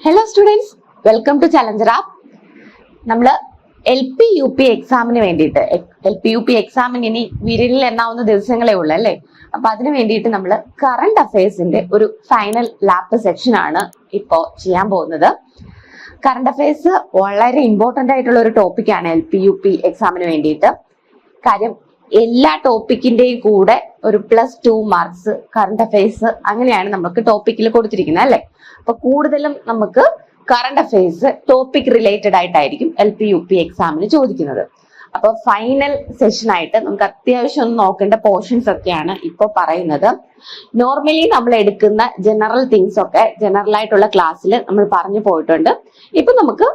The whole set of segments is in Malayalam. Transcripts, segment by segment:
Hello students, welcome to Challenger app. നമ്മൾ LP-UP എക്സാമിന് വേണ്ടിയിട്ട് LP-UP എക്സാമിന് ഇനി വിരലിൽ എണ്ണാവുന്ന ദിവസങ്ങളേ ഉള്ളൂ അല്ലേ. അപ്പൊ അതിന് വേണ്ടിയിട്ട് നമ്മൾ കറണ്ട് അഫയേഴ്സിന്റെ ഒരു ഫൈനൽ ലാപ്പ് സെക്ഷൻ ആണ് ഇപ്പോ ചെയ്യാൻ പോകുന്നത്. കറണ്ട് അഫയേഴ്സ് വളരെ ഇമ്പോർട്ടന്റ് ആയിട്ടുള്ള ഒരു ടോപ്പിക്കാണ് LP-UP എക്സാമിന് വേണ്ടിയിട്ട്. കാര്യം എല്ലാ ടോപ്പിക്കിന്റെയും കൂടെ ഒരു +2 മാർക്സ് കറണ്ട് അഫയേഴ്സ് അങ്ങനെയാണ് നമുക്ക് ടോപ്പിക്കിൽ കൊടുത്തിരിക്കുന്നത് അല്ലെ. അപ്പൊ കൂടുതലും നമുക്ക് കറണ്ട് അഫയേഴ്സ് ടോപ്പിക് റിലേറ്റഡ് ആയിട്ടായിരിക്കും LP-UP എക്സാമിന് ചോദിക്കുന്നത്. അപ്പൊ ഫൈനൽ സെഷൻ ആയിട്ട് നമുക്ക് അത്യാവശ്യം ഒന്ന് നോക്കേണ്ട പോർഷൻസ് ഒക്കെയാണ് ഇപ്പൊ പറയുന്നത്. നോർമലി നമ്മൾ എടുക്കുന്ന ജനറൽ തിങ്സ് ഒക്കെ ജനറൽ ആയിട്ടുള്ള ക്ലാസ്സിൽ നമ്മൾ പറഞ്ഞു പോയിട്ടുണ്ട്. ഇപ്പൊ നമുക്ക്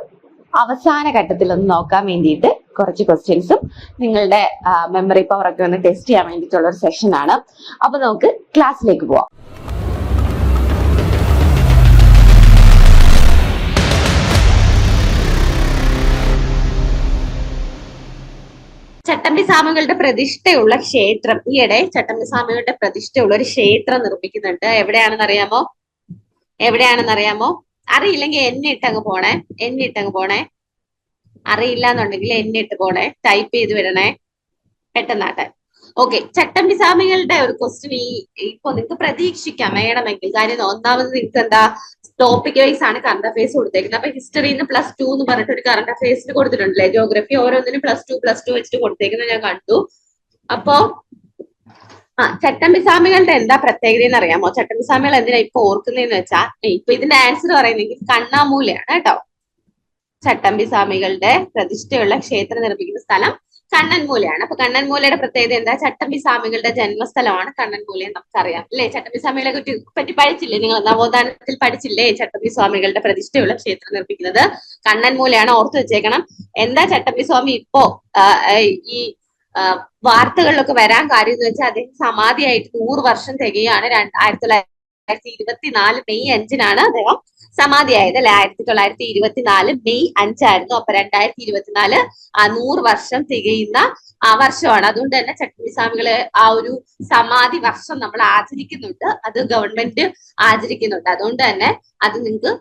അവസാന ഘട്ടത്തിൽ ഒന്ന് നോക്കാൻ വേണ്ടിയിട്ട് കുറച്ച് ക്വസ്റ്റ്യൻസും നിങ്ങളുടെ മെമ്മറി പവർ ഒക്കെ ഒന്ന് ടെസ്റ്റ് ചെയ്യാൻ വേണ്ടിയിട്ടുള്ള ഒരു സെഷൻ ആണ്. അപ്പൊ നമുക്ക് ക്ലാസ്സിലേക്ക് പോവാം. ചട്ടമ്പി സ്വാമികളുടെ പ്രതിഷ്ഠയുള്ള ക്ഷേത്രം, ഈയിടെ ചട്ടമ്പി സ്വാമികളുടെ പ്രതിഷ്ഠയുള്ള ഒരു ക്ഷേത്രം നിർമ്മിക്കുന്നുണ്ട്. എവിടെയാണെന്നറിയാമോ? അറിയില്ലെങ്കിൽ എന്നിട്ടങ്ങ് പോണേ. അറിയില്ല എന്നുണ്ടെങ്കിൽ എന്നിട്ട് പോണേ, ടൈപ്പ് ചെയ്ത് വിടണേ പെട്ടെന്നാട്ടെ. ഓക്കെ, ചട്ടമ്പി സ്വാമികളുടെ ഒരു ക്വസ്റ്റ്യൻ ഇപ്പൊ നിങ്ങൾക്ക് പ്രതീക്ഷിക്കാം വേണമെങ്കിൽ. കാര്യം ഒന്നാമത് നിങ്ങൾക്ക് എന്താ ടോപ്പിക് വൈസ് ആണ് കറണ്ട് അഫയേഴ്സ് കൊടുത്തേക്കുന്നത്. അപ്പൊ ഹിസ്റ്ററിന്ന് +2 എന്ന് പറഞ്ഞിട്ട് ഒരു കറണ്ട് അഫയേഴ്സിന് കൊടുത്തിട്ടുണ്ടല്ലേ. ജിയോഗ്രഫി ഓരോന്നിനും +2 വെച്ചിട്ട് കൊടുത്തേക്കുന്നത് ഞാൻ കണ്ടു. അപ്പോ ചട്ടമ്പി സ്വാമികളുടെ എന്താ പ്രത്യേകത എന്ന് അറിയാമോ? ചട്ടമ്പി സ്വാമികൾ എന്തിനാ ഇപ്പൊ ഓർക്കുന്നതെന്ന് വെച്ചാൽ, ഇപ്പൊ ഇതിന്റെ ആൻസർ പറയുന്നെങ്കിൽ കണ്ണാമൂലയാണ് കേട്ടോ. ചട്ടമ്പി സ്വാമികളുടെ പ്രതിഷ്ഠയുള്ള ക്ഷേത്രം നിർമ്മിക്കുന്ന സ്ഥലം കണ്ണൻമൂലയാണ്. അപ്പൊ കണ്ണൻമൂലയുടെ പ്രത്യേകത എന്താ? ചട്ടമ്പി സ്വാമികളുടെ ജന്മസ്ഥലമാണ് കണ്ണൻമൂല എന്ന് നമുക്കറിയാം അല്ലെ. ചട്ടമ്പി സ്വാമികളെ പറ്റി പഠിച്ചില്ലേ നിങ്ങൾ? നവോത്ഥാനത്തിൽ പഠിച്ചില്ലേ? ചട്ടമ്പി സ്വാമികളുടെ പ്രതിഷ്ഠയുള്ള ക്ഷേത്രം നിർമ്മിക്കുന്നത് കണ്ണൻമൂലയാണ്, ഓർത്തു വെച്ചേക്കണം. എന്താ ചട്ടമ്പി സ്വാമി ഇപ്പോ ഈ വാർത്തകളിലൊക്കെ വരാൻ കാര്യം എന്ന് വെച്ചാൽ, അദ്ദേഹം സമാധിയായിട്ട് 100 വർഷം തികയാണ്. 1924 മെയ് 5-നാണ് അദ്ദേഹം സമാധിയായത് അല്ലെ. 1924 മെയ് 5 ആയിരുന്നു. അപ്പൊ 2024 100 വർഷം തികയുന്ന വർഷമാണ്. അതുകൊണ്ട് തന്നെ ചട്ടമ്പി സ്വാമികളെ ആ ഒരു സമാധി വർഷം നമ്മൾ ആചരിക്കുന്നുണ്ട്. അത് ഗവൺമെന്റ് ആചരിക്കുന്നുണ്ട്. അതുകൊണ്ട് തന്നെ അത് നിങ്ങൾക്ക്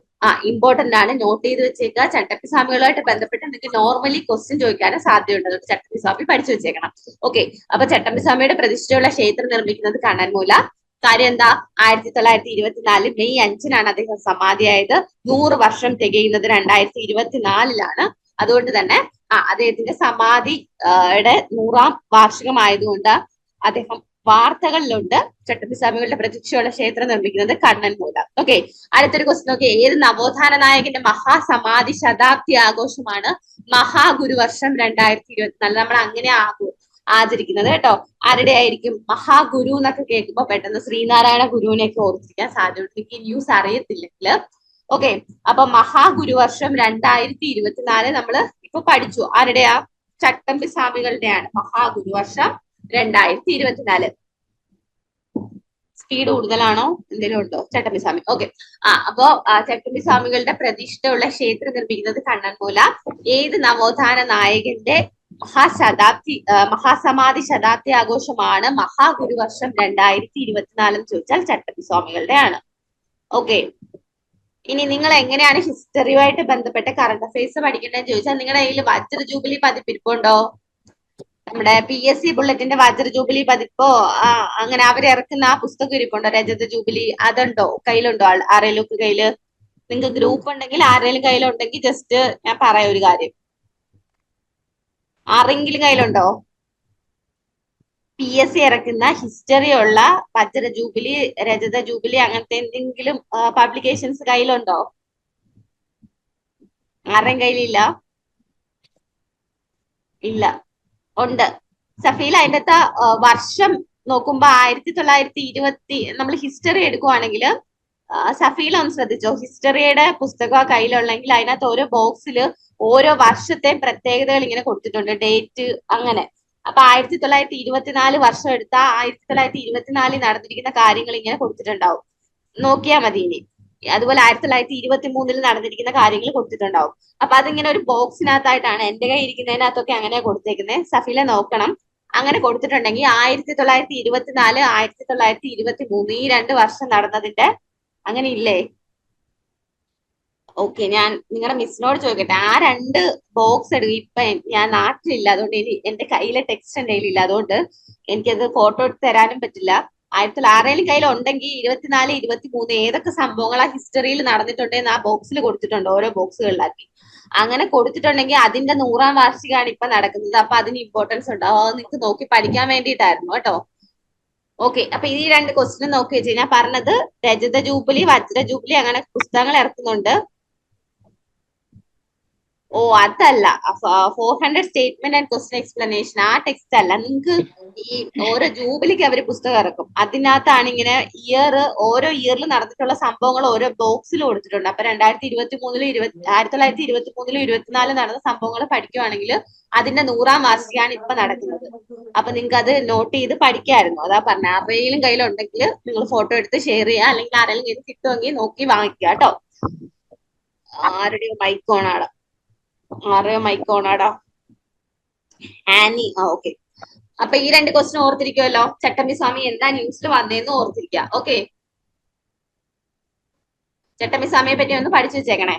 ഇമ്പോർട്ടന്റ് ആണ്, നോട്ട് ചെയ്ത് വെച്ചേക്കുക. ചട്ടമ്പി സ്വാമികളുമായിട്ട് ബന്ധപ്പെട്ട് നിങ്ങൾക്ക് നോർമലി ക്വസ്റ്റ്യൻ ചോദിക്കാനും സാധ്യതയുണ്ട്. അതുകൊണ്ട് ചട്ടമ്പി സ്വാമി പഠിച്ചു വെച്ചേക്കണം. ഓക്കെ, അപ്പൊ ചട്ടമ്പി സ്വാമിയുടെ പ്രതിഷ്ഠയുള്ള ക്ഷേത്രം നിർമ്മിക്കുന്നത് കണ്ണൻമൂല. കാര്യം എന്താ? 1924 മെയ് 5-നാണ് അദ്ദേഹം സമാധിയായത്. 100 വർഷം തികയുന്നത് 2024-ലാണ്. അതുകൊണ്ട് തന്നെ അദ്ദേഹത്തിന്റെ സമാധിയുടെ 100ാം വാർഷികമായതുകൊണ്ട് അദ്ദേഹം വാർത്തകളിലുണ്ട്. ചട്ടമ്പി സ്വാമികളുടെ പ്രതിഷ്ഠയുള്ള ക്ഷേത്രം നിർമ്മിക്കുന്നത് കണ്ണൻമൂല. ഓക്കെ, അടുത്തൊരു ക്വസ്റ്റ്യൻ നോക്കി. ഏത് നവോത്ഥാന നായകന്റെ മഹാസമാധി ശതാബ്ദി ആഘോഷമാണ് മഹാഗുരുവർഷം 2024? നമ്മൾ അങ്ങനെ ആചരിക്കുന്നത് കേട്ടോ. ആരുടെ ആയിരിക്കും? മഹാഗുരു എന്നൊക്കെ കേൾക്കുമ്പോ പെട്ടെന്ന് ശ്രീനാരായണ ഗുരുവിനെയൊക്കെ ഓർത്തിരിക്കാൻ സാധ്യതയുണ്ട്. എനിക്ക് ഈ ന്യൂസ് അറിയത്തില്ലെങ്കിൽ. ഓക്കെ, അപ്പൊ മഹാഗുരുവർഷം 2024 നമ്മള് ഇപ്പൊ പഠിച്ചു. ആരുടെയാ? ചട്ടമ്പി സ്വാമികളുടെയാണ് മഹാഗുരുവർഷം 2024. സ്പീഡ് കൂടുതലാണോ? എന്തെങ്കിലും ഉണ്ടോ? ചട്ടമ്പി സ്വാമി. ഓക്കെ, അപ്പോ ചട്ടമ്പി സ്വാമികളുടെ പ്രതിഷ്ഠയുള്ള ക്ഷേത്രം നിർമ്മിക്കുന്നത് കണ്ണൻമൂല. ഏത് നവോത്ഥാന നായകന്റെ മഹാസമാധി ശതാബ്ദി ആഘോഷമാണ് മഹാഗുരുവർഷം 2024 എന്ന് ചോദിച്ചാൽ ചട്ടമ്പി സ്വാമികളുടെ ആണ്. ഓക്കെ, ഇനി നിങ്ങൾ എങ്ങനെയാണ് ഹിസ്റ്ററിയുമായിട്ട് ബന്ധപ്പെട്ട കറണ്ട് അഫയേഴ്സ് പഠിക്കേണ്ടതെന്ന് ചോദിച്ചാൽ, നിങ്ങളുടെ കയ്യിൽ വജ്ര ജൂബിലി പതിപ്പിരിപ്പുണ്ടോ? നമ്മുടെ PSC ബുള്ളറ്റിന്റെ വജ്ര ജൂബിലി പതിപ്പോ അങ്ങനെ അവരിറക്കുന്ന ആ പുസ്തകം ഇരിപ്പുണ്ടോ? രജത ജൂബിലി അതുണ്ടോ? കയ്യിലുണ്ടോ? ആരെങ്കിലും ഒക്കെ കയ്യില്? നിങ്ങൾക്ക് ഗ്രൂപ്പ് ഉണ്ടെങ്കിൽ ആരെങ്കിലും കയ്യിലുണ്ടെങ്കിൽ ജസ്റ്റ് ഞാൻ പറയാം ഒരു കാര്യം. ആരെങ്കിലും കയ്യിലുണ്ടോ? PSC ഇറക്കുന്ന ഹിസ്റ്ററി ഉള്ള വജ്ര ജൂബിലി, രജത ജൂബിലി അങ്ങനത്തെ എന്തെങ്കിലും പബ്ലിക്കേഷൻസ് കയ്യിലുണ്ടോ? ആരുടെയും കയ്യിലില്ല? ഇല്ല, ഉണ്ട്. സഫീൽ, അതിന്റെ വർഷം നോക്കുമ്പോ 1920 നമ്മൾ ഹിസ്റ്ററി എടുക്കുവാണെങ്കിൽ സഫീൽ ഒന്ന് ശ്രദ്ധിച്ചോ. ഹിസ്റ്ററിയുടെ പുസ്തകം കയ്യിലുള്ളെങ്കിൽ അതിനകത്ത് ഓരോ ബോക്സിൽ ഓരോ വർഷത്തെ പ്രത്യേകതകൾ ഇങ്ങനെ കൊടുത്തിട്ടുണ്ട്, ഡേറ്റ് അങ്ങനെ. അപ്പൊ 1924 വർഷം എടുത്താൽ 1924 നടന്നിരിക്കുന്ന കാര്യങ്ങൾ ഇങ്ങനെ കൊടുത്തിട്ടുണ്ടാവും, നോക്കിയാൽ മതി. ഇനി അതുപോലെ 1923 നടന്നിരിക്കുന്ന കാര്യങ്ങൾ കൊടുത്തിട്ടുണ്ടാവും. അപ്പൊ അതിങ്ങനെ ഒരു ബോക്സിനകത്തായിട്ടാണ്. എന്റെ കയ്യിൽ ഇരിക്കുന്നതിനകത്തൊക്കെ അങ്ങനെ കൊടുത്തേക്കുന്നത്. സഫീല നോക്കണം. അങ്ങനെ കൊടുത്തിട്ടുണ്ടെങ്കിൽ 1924, 1923 ഈ 2 വർഷം നടന്നതിന്റെ അങ്ങനെ ഇല്ലേ? ഓക്കെ, ഞാൻ നിങ്ങളുടെ മിസ്സിനോട് ചോദിക്കട്ടെ, ആ 2 ബോക്സ് എടുക്കും. ഇപ്പൊ ഞാൻ നാട്ടിലില്ല, അതുകൊണ്ട് എന്റെ കയ്യിലെ ടെക്സ്റ്റ് എന്റെ കയ്യിലില്ല, അതുകൊണ്ട് എനിക്കത് ഫോട്ടോ എടുത്ത് തരാനും പറ്റില്ല. ആരെങ്കിലും കയ്യിൽ ഉണ്ടെങ്കിൽ 24, 23 ഏതൊക്കെ സംഭവങ്ങൾ ആ ഹിസ്റ്ററിയിൽ നടന്നിട്ടുണ്ടെന്ന് ആ ബോക്സിൽ കൊടുത്തിട്ടുണ്ട്, ഓരോ ബോക്സുകളിലാക്കി. അങ്ങനെ കൊടുത്തിട്ടുണ്ടെങ്കിൽ അതിന്റെ 100ാം വാർഷികമാണ് ഇപ്പൊ നടക്കുന്നത്. അപ്പൊ അതിന് ഇമ്പോർട്ടൻസ് ഉണ്ടാവും. അത് നിങ്ങൾക്ക് നോക്കി പഠിക്കാൻ വേണ്ടിയിട്ടായിരുന്നു കേട്ടോ. ഓക്കെ, അപ്പൊ ഈ 2 ക്വസ്റ്റ്യൻ നോക്കി വെച്ച് ഞാൻ പറഞ്ഞത് രജത ജൂബിലി, വജ്ര ജൂബിലി അങ്ങനെ പുസ്തകങ്ങൾ ഇറക്കുന്നുണ്ട്. ഓ അതല്ല, 400 സ്റ്റേറ്റ്മെന്റ് ആൻഡ് ക്വസ്റ്റ്യൻ എക്സ്പ്ലനേഷൻ ആ ടെക്സ്റ്റ് അല്ല. നിങ്ങൾക്ക് ഈ ഓരോ ജൂബിലിക്ക് അവര് പുസ്തകം ഇറക്കും. അതിനകത്താണ് ഇങ്ങനെ ഓരോ ഇയറിൽ നടന്നിട്ടുള്ള സംഭവങ്ങൾ ഓരോ ബോക്സിൽ കൊടുത്തിട്ടുണ്ട്. അപ്പൊ 2023 1923 24 നടന്ന സംഭവങ്ങൾ പഠിക്കുവാണെങ്കിൽ അതിന്റെ 100ാം വാർഷികമാണ് ഇപ്പൊ നടക്കുന്നത്. അപ്പൊ നിങ്ങൾക്ക് അത് നോട്ട് ചെയ്ത് പഠിക്കായിരുന്നു. അതാ പറഞ്ഞ, ആരുടെയും കയ്യിലുണ്ടെങ്കിൽ നിങ്ങൾ ഫോട്ടോ എടുത്ത് ഷെയർ ചെയ്യുക, അല്ലെങ്കിൽ ആരെങ്കിലും കിട്ടുമെങ്കിൽ നോക്കി വാങ്ങിക്കുക കേട്ടോ. ആരുടെയോ മൈക്ക് ഓണാണ്, ആരുടെയോ മൈക്ക് ഓണാടാ, ആനി. ഓക്കെ, അപ്പൊ ഈ 2 ക്വസ്റ്റ്യൻ ഓർത്തിരിക്കുമല്ലോ. ചട്ടമ്പി സ്വാമി എന്താ ന്യൂസിൽ വന്നേന്ന് ഓർത്തിരിക്കുക. ഓക്കെ, ചട്ടമ്പി സ്വാമിയെ പറ്റി ഒന്ന് പഠിച്ചു വെച്ചേക്കണേ.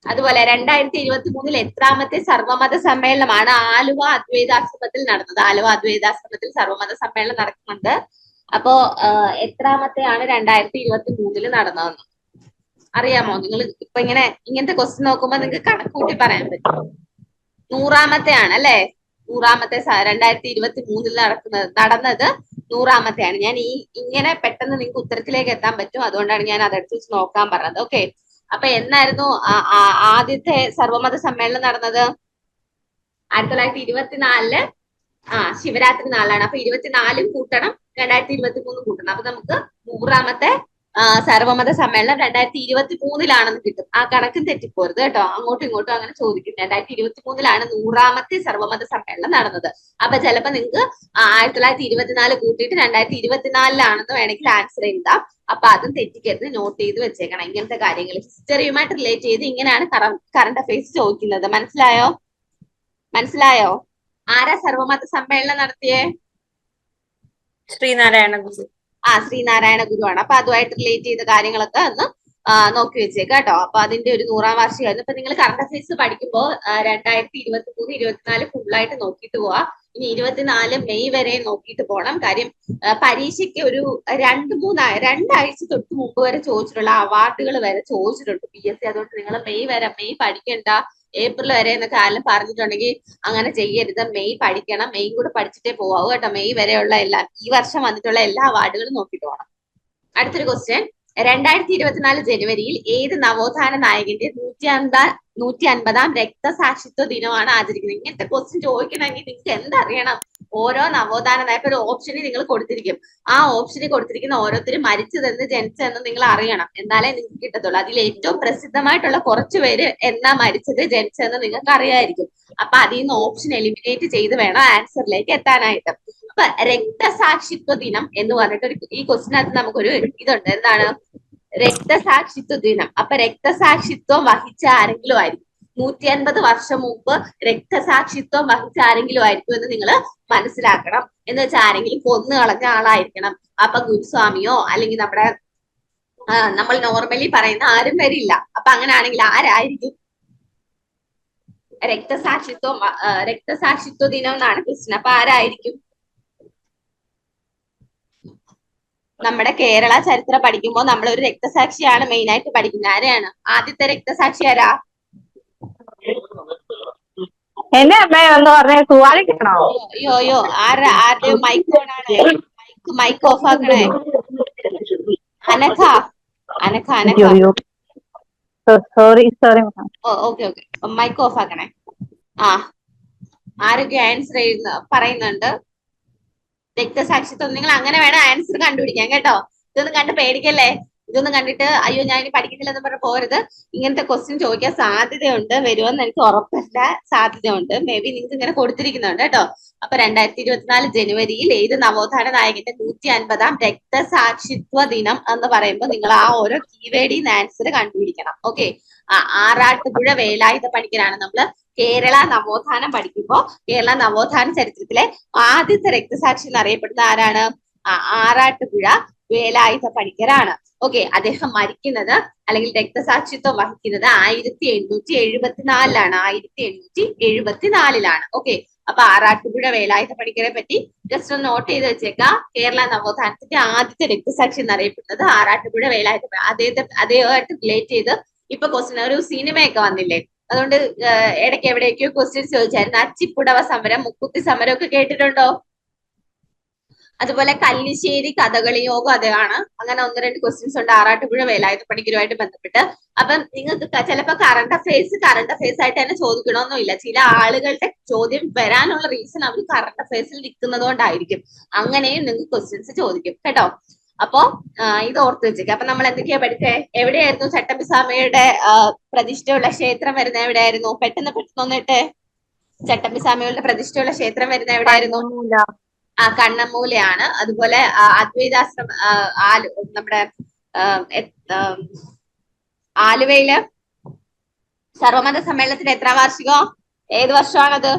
അതുപോലെ 2023 എത്രാമത്തെ സർവമത സമ്മേളനമാണ് ആലുവ അദ്വൈതാശ്രമത്തിൽ നടന്നത്? ആലുവ അദ്വൈതാശ്രമത്തിൽ സർവമത സമ്മേളനം നടക്കുന്നുണ്ട്. അപ്പോ എത്രാമത്തെയാണ് 2023 നടന്നതെന്ന് അറിയാമോ? നിങ്ങൾ ഇപ്പൊ ഇങ്ങനത്തെ ക്വസ്റ്റ്യൻ നോക്കുമ്പോ നിങ്ങൾക്ക് കണക്കൂട്ടി പറയാൻ പറ്റും. 100ാമത്തെയാണ് അല്ലെ? 100ാമത്തെ 2023 നടന്നത് 100ാമത്തെയാണ്. ഞാൻ ഇങ്ങനെ പെട്ടെന്ന് നിങ്ങൾക്ക് ഉത്തരത്തിലേക്ക് എത്താൻ പറ്റും, അതുകൊണ്ടാണ് ഞാൻ അതെടുത്ത് വെച്ച് നോക്കാൻ പറഞ്ഞത്. ഓക്കെ, അപ്പൊ എന്നായിരുന്നു ആദ്യത്തെ സർവമത സമ്മേളനം നടന്നത്? 1924 ശിവരാത്രി നാളാണ്. അപ്പൊ 24 കൂട്ടണം, 2023 കൂട്ടണം. അപ്പൊ നമുക്ക് 100ാമത്തെ സർവമത സമ്മേളനം 2023 കിട്ടും. ആ കണക്കും തെറ്റിപ്പോരുത് കേട്ടോ. അങ്ങോട്ടും ഇങ്ങോട്ടും അങ്ങനെ ചോദിക്കും. 2023 100ാമത്തെ സർവമത സമ്മേളനം നടന്നത്. അപ്പൊ ചിലപ്പോ നിങ്ങൾക്ക് 1924 കൂട്ടിയിട്ട് 2024 വേണമെങ്കിൽ ആൻസർ എഴുതാം. അപ്പൊ അതും തെറ്റിക്കരുത്, നോട്ട് ചെയ്ത് വെച്ചേക്കണം. ഇങ്ങനത്തെ കാര്യങ്ങൾ ഹിസ്റ്ററിയുമായിട്ട് റിലേറ്റ് ചെയ്ത് ഇങ്ങനെയാണ് കറണ്ട് അഫയേഴ്സ് ചോദിക്കുന്നത്. മനസ്സിലായോ? ആരാ സർവമത സമ്മേളനം നടത്തിയേ? ശ്രീനാരായണ ഗുരു. ശ്രീനാരായണ ഗുരുവാണ്. അപ്പൊ അതുമായിട്ട് റിലേറ്റ് ചെയ്ത കാര്യങ്ങളൊക്കെ ഒന്ന് നോക്കി വെച്ചേക്കാം കേട്ടോ. അപ്പൊ അതിന്റെ ഒരു 100ാം വാർഷികമായിരുന്നു. ഇപ്പൊ നിങ്ങൾ കറണ്ട് അഫയേഴ്സ് പഠിക്കുമ്പോൾ 2023 24 ഫുള്ളായിട്ട് നോക്കിയിട്ട് പോവാ. ഇനി 24 മെയ് വരെ നോക്കിയിട്ട് പോകണം. കാര്യം പരീക്ഷയ്ക്ക് ഒരു 2-3 തൊട്ട് മുമ്പ് വരെ ചോദിച്ചിട്ടുള്ള അവാർഡുകൾ വരെ ചോദിച്ചിട്ടുണ്ട് PSC. അതുകൊണ്ട് നിങ്ങൾ മെയ് പഠിക്കണ്ട, ഏപ്രിൽ വരെ എന്നൊക്കെ ആരും പറഞ്ഞിട്ടുണ്ടെങ്കിൽ അങ്ങനെ ചെയ്യരുത്. മെയ് പഠിക്കണം, മെയ് കൂടെ പഠിച്ചിട്ടേ പോവാവൂ കേട്ടോ. മെയ് വരെയുള്ള ഈ വർഷം വന്നിട്ടുള്ള എല്ലാ അവാർഡുകളും നോക്കിയിട്ട് പോകണം. അടുത്തൊരു ക്വസ്റ്റ്യൻ, 2024 ജനുവരിയിൽ ഏത് നവോത്ഥാന നായകന്റെ 150ാം രക്തസാക്ഷിത്വ ദിനമാണ് ആചരിക്കുന്നത്? ഇങ്ങനത്തെ ക്വസ്റ്റ്യൻ ചോദിക്കണമെങ്കിൽ നിങ്ങൾക്ക് എന്തറിയണം? ഓരോ നവോത്ഥാന നായക ഒരു ഓപ്ഷനിൽ നിങ്ങൾ കൊടുത്തിരിക്കും. ആ ഓപ്ഷനിൽ കൊടുത്തിരിക്കുന്ന ഓരോരുത്തരും മരിച്ചതെന്ന് ജനിച്ചതെന്ന് നിങ്ങൾ അറിയണം, എന്നാലേ നിങ്ങൾക്ക് കിട്ടത്തുള്ളൂ. അതിൽ ഏറ്റവും പ്രസിദ്ധമായിട്ടുള്ള കുറച്ചു പേര് എന്നാ മരിച്ചത് ജനിച്ചതെന്ന് നിങ്ങൾക്ക് അറിയായിരിക്കും. അപ്പൊ അതിൽ നിന്ന് ഓപ്ഷൻ എലിമിനേറ്റ് ചെയ്ത് വേണം ആൻസറിലേക്ക് എത്താനായിട്ട്. അപ്പൊ രക്തസാക്ഷിത്വ ദിനം എന്ന് പറഞ്ഞിട്ട് ഈ ക്വസ്റ്റിനകത്ത് നമുക്കൊരു ഇതുണ്ട്. എന്താണ് രക്തസാക്ഷിത്വ ദിനം? അപ്പൊ രക്തസാക്ഷിത്വം വഹിച്ച ആരെങ്കിലും ആയിരിക്കും. 150 വർഷം മുമ്പ് രക്തസാക്ഷിത്വം വഹിച്ച ആരെങ്കിലും ആയിരിക്കും എന്ന് നിങ്ങൾ മനസ്സിലാക്കണം. എന്ന് വെച്ചാൽ ആരെങ്കിലും കൊന്നു കളഞ്ഞ ആളായിരിക്കണം. അപ്പൊ ഗുരുസ്വാമിയോ അല്ലെങ്കിൽ നമ്മൾ നോർമലി പറയുന്ന ആരും വരില്ല. അപ്പൊ അങ്ങനെയാണെങ്കിൽ ആരായിരിക്കും? രക്തസാക്ഷിത്വ ദിനം എന്നാണ് ക്വസ്റ്റ്യൻ. അപ്പൊ ആരായിരിക്കും? നമ്മുടെ കേരള ചരിത്രം പഠിക്കുമ്പോൾ നമ്മൾ ഒരു രക്തസാക്ഷിയാണ് മെയിൻ ആയിട്ട് പഠിക്കുന്നത്. ആരെയാണ് ആദ്യത്തെ രക്തസാക്ഷി? ആരാ? എന്റെ അമ്മ എന്ന് പറഞ്ഞ സുവാലിക്കണോ? അയ്യോ ആരുടെ മൈക്ക് ഓൺ ആണ്? മൈക്ക് ഓഫ് ആക്കണേ. Anagha. Sorry. Okay mic off ആക്കണേ. ആരൊക്കെ ആൻസർ പറയുന്നുണ്ട്? രക്തസാക്ഷിത്വം. നിങ്ങൾ അങ്ങനെ വേണം ആൻസർ കണ്ടുപിടിക്കാൻ കേട്ടോ. ഇതൊന്നും കണ്ട് പേടിക്കല്ലേ. ഇതൊന്നും കണ്ടിട്ട് അയ്യോ ഞാൻ ഇനി പഠിക്കുന്നില്ലെന്ന് പറഞ്ഞ് പോരുത്. ഇങ്ങനത്തെ ക്വസ്റ്റ്യൻ ചോദിക്കാൻ സാധ്യതയുണ്ട്. വരുമെന്ന് എനിക്ക് ഉറപ്പല്ല, സാധ്യതയുണ്ട്. മേ ബി നിങ്ങൾക്ക് ഇങ്ങനെ കൊടുത്തിരിക്കുന്നുണ്ട് കേട്ടോ. അപ്പൊ 2024 ജനുവരിയിൽ ഏത് നവോത്ഥാന നായകന്റെ 150ാം രക്തസാക്ഷിത്വ ദിനം എന്ന് പറയുമ്പോൾ നിങ്ങൾ ആ ഓരോ കീവേഡിൽ നിന്ന് ആൻസർ കണ്ടുപിടിക്കണം. ഓക്കെ, ആറാട്ടുപുഴ വേലായുധ പണിക്കരാണ്. നമ്മള് കേരള നവോത്ഥാനം പഠിക്കുമ്പോൾ കേരള നവോത്ഥാന ചരിത്രത്തിലെ ആദ്യത്തെ രക്തസാക്ഷി എന്നറിയപ്പെടുന്ന ആരാണ്? ആറാട്ടുപുഴ വേലായുധ പണിക്കരാണ്. ഓക്കെ, അദ്ദേഹം മരിക്കുന്നത് അല്ലെങ്കിൽ രക്തസാക്ഷിത്വം വഹിക്കുന്നത് 1874 1874 ഓക്കെ. അപ്പൊ ആറാട്ടുപുഴ വേലായുധ പണിക്കരെ പറ്റി ജസ്റ്റ് ഒന്ന് നോട്ട് ചെയ്ത് വെച്ചേക്കാം. കേരള നവോത്ഥാനത്തിന്റെ ആദ്യത്തെ രക്തസാക്ഷി എന്നറിയപ്പെടുന്നത് ആറാട്ടുപുഴ വേലായുധ. അദ്ദേഹമായിട്ട് റിലേറ്റ് ചെയ്ത് ഇപ്പൊ ക്വസ്റ്റ്യൻ ഒരു സിനിമയൊക്കെ വന്നില്ലേ, അതുകൊണ്ട് ഇടയ്ക്ക് എവിടേക്കോ ക്വസ്റ്റ്യൻസ് ചോദിച്ചായിരുന്നു. അച്ചിപ്പുടവ സമരം, മുക്കുത്തി സമരം ഒക്കെ കേട്ടിട്ടുണ്ടോ? അതുപോലെ കല്ലിശ്ശേരി കഥകളി യോഗം അതാണ്. അങ്ങനെ 1-2 ക്വസ്റ്റ്യൻസ് ഉണ്ട് ആറാട്ടുപുഴ വേലായുധ പണിക്കരുമായിട്ട് ബന്ധപ്പെട്ട്. അപ്പം നിങ്ങൾക്ക് ചിലപ്പോൾ കറണ്ട് അഫയേഴ്സ് ആയിട്ട് തന്നെ ചോദിക്കണമെന്നില്ല. ചില ആളുകളുടെ ചോദ്യം വരാനുള്ള റീസൺ അവർ കറണ്ട് അഫയേഴ്സിൽ നിൽക്കുന്നത് കൊണ്ടായിരിക്കും. അങ്ങനെയും നിങ്ങൾക്ക് ക്വസ്റ്റ്യൻസ് ചോദിക്കും കേട്ടോ. അപ്പോ ഇത് ഓർത്ത് വെച്ചേക്കാം. അപ്പൊ നമ്മൾ എന്തൊക്കെയാ പഠിച്ചേ? എവിടെയായിരുന്നു ചട്ടമ്പിസ്വാമിയുടെ പ്രതിഷ്ഠയുള്ള ക്ഷേത്രം വരുന്നത്? എവിടെയായിരുന്നു? പെട്ടെന്ന് വന്നിട്ട് ചട്ടമ്പിസ്വാമികളുടെ പ്രതിഷ്ഠയുള്ള ക്ഷേത്രം വരുന്നത് എവിടെയായിരുന്നു? കണ്ണമ്മൂലയാണ്. അതുപോലെ അദ്വൈതാശ്രമം നമ്മുടെ ആലുവയില് സർവമത സമ്മേളനത്തിന്റെ എത്രാം വാർഷികം? ഏത് വർഷമാണത്?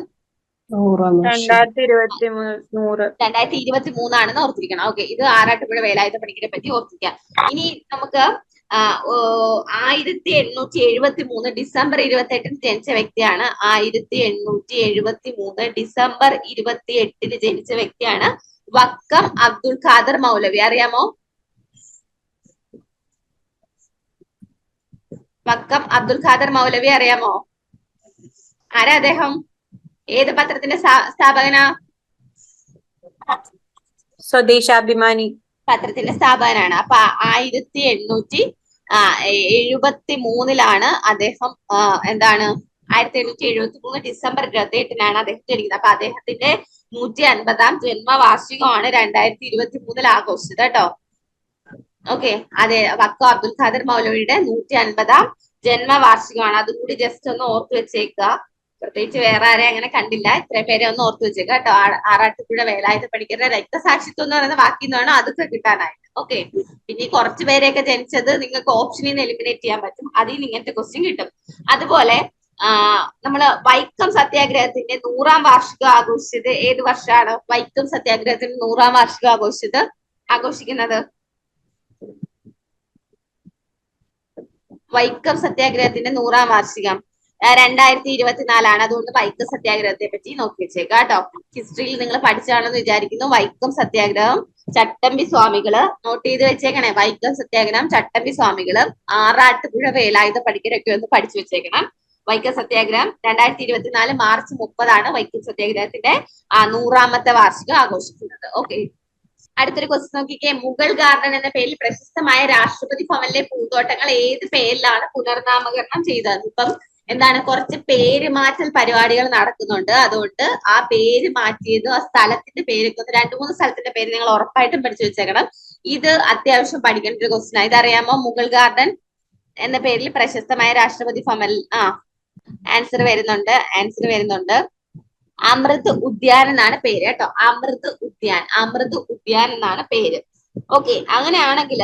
2023 ആണെന്ന് ഓർത്തിരിക്കണം. ഓക്കെ, ഇത് ആറാട്ടുപുഴ വേലായുധ പണിക്കരെ പറ്റി ഓർത്തിരിക്കാം. ഇനി നമുക്ക് 1873 ഡിസംബർ 28 ജനിച്ച വ്യക്തിയാണ്. 1873 ഡിസംബർ 28 ജനിച്ച വ്യക്തിയാണ് വക്കം അബ്ദുൽ ഖാദർ മൗലവി. അറിയാമോ? വക്കം അബ്ദുൽ ഖാദർ മൗലവി അറിയാമോ? ആരാ അദ്ദേഹം? ഏത് പത്രത്തിന്റെ സ്ഥാപകനാ? സ്വദേശാഭിമാനി പത്രത്തിന്റെ സ്ഥാപകനാണ്. അപ്പൊ 1873 അദ്ദേഹം എന്താണ് 1873 ഡിസംബർ 28 അദ്ദേഹം ജനിക്കുന്നത്. അപ്പൊ അദ്ദേഹത്തിന്റെ 150ാം ജന്മവാർഷികമാണ് 2023 ആഘോഷിച്ചത് കേട്ടോ. ഓക്കെ, അതെ, വക്കം അബ്ദുൽ ഖാദർ മൗലവിയുടെ 150ാം ജന്മവാർഷികമാണ്. അതും കൂടി ജസ്റ്റ് ഒന്ന് ഓർത്തു വെച്ചേക്കുക. പ്രത്യേകിച്ച് വേറെ ആരെ അങ്ങനെ കണ്ടില്ല. ഇത്രയും പേരെ ഒന്ന് ഓർത്തു വെച്ചേക്കുക കേട്ടോ. ആറാട്ടുപുഴ വേലായുധ പണിക്കരുടെ രക്തസാക്ഷിത്വം എന്ന് പറയുന്ന വാക്കിൽ നിന്നാണ് അതൊക്കെ കിട്ടാനായിട്ട്. ഓക്കെ, പിന്നെ കുറച്ച് പേരെയൊക്കെ ജനിച്ചത് നിങ്ങൾക്ക് ഓപ്ഷനിൽ നിന്ന് എലിമിനേറ്റ് ചെയ്യാൻ പറ്റും. അതിൽ നിന്ന് ഇങ്ങനത്തെ ക്വസ്റ്റ്യൻ കിട്ടും. അതുപോലെ നമ്മള് വൈക്കം സത്യാഗ്രഹത്തിന്റെ 100ാം വാർഷികം ആഘോഷിച്ചത് ഏത് വർഷമാണ്? വൈക്കം സത്യാഗ്രഹത്തിന്റെ 100ാം വാർഷികം ആഘോഷിക്കുന്നത് വൈക്കം സത്യാഗ്രഹത്തിന്റെ 100ാം വാർഷികം 2024 അതുകൊണ്ട് വൈക്കം സത്യാഗ്രഹത്തെ പറ്റി നോക്കി വെച്ചേക്കാം കേട്ടോ. ഹിസ്റ്ററിയിൽ നിങ്ങൾ പഠിച്ചാണെന്ന് വിചാരിക്കുന്നു. വൈക്കം സത്യാഗ്രഹം, ചട്ടമ്പി സ്വാമികള് നോട്ട് ചെയ്ത് വെച്ചേക്കണേ. വൈക്കം സത്യാഗ്രഹം, ചട്ടമ്പി സ്വാമികള്, ആറാട്ടുപുഴ വേലായുധ പണിക്കരൊക്കെ ഒന്ന് പഠിച്ചു വെച്ചേക്കണം. വൈക്കം സത്യാഗ്രഹം 2024 മാർച്ച് 30 വൈക്കം സത്യാഗ്രഹത്തിന്റെ 100ാമത്തെ വാർഷികം ആഘോഷിക്കുന്നത്. ഓക്കെ, അടുത്തൊരു ക്വസ്റ്റ്യൻ നോക്കിക്കേ. മുഗൾ ഗാർഡൻ എന്ന പേരിൽ പ്രശസ്തമായ രാഷ്ട്രപതി ഭവനിലെ പൂന്തോട്ടങ്ങൾ ഏത് പേരിലാണ് പുനർനാമകരണം ചെയ്തത്? ഇപ്പം എന്താണ്, കുറച്ച് പേര് മാറ്റൽ പരിപാടികൾ നടക്കുന്നുണ്ട്. അതുകൊണ്ട് ആ പേര് മാറ്റിയത്, ആ സ്ഥലത്തിന്റെ പേരൊക്കെ 2-3 സ്ഥലത്തിന്റെ പേര് നിങ്ങൾ ഉറപ്പായിട്ടും പഠിച്ചു വെച്ചേക്കണം. ഇത് അത്യാവശ്യം പഠിക്കേണ്ട ഒരു ക്വസ്റ്റ്യൻ. ഇതറിയാമോ? മുഗൾ ഗാർഡൻ എന്ന പേരിൽ പ്രശസ്തമായ രാഷ്ട്രപതി ഭവൻ. ആൻസർ വരുന്നുണ്ട്. അമൃത് ഉദ്യാൻ എന്നാണ് പേര് കേട്ടോ. അമൃത് ഉദ്യാൻ എന്നാണ് പേര്. ഓക്കെ, അങ്ങനെയാണെങ്കിൽ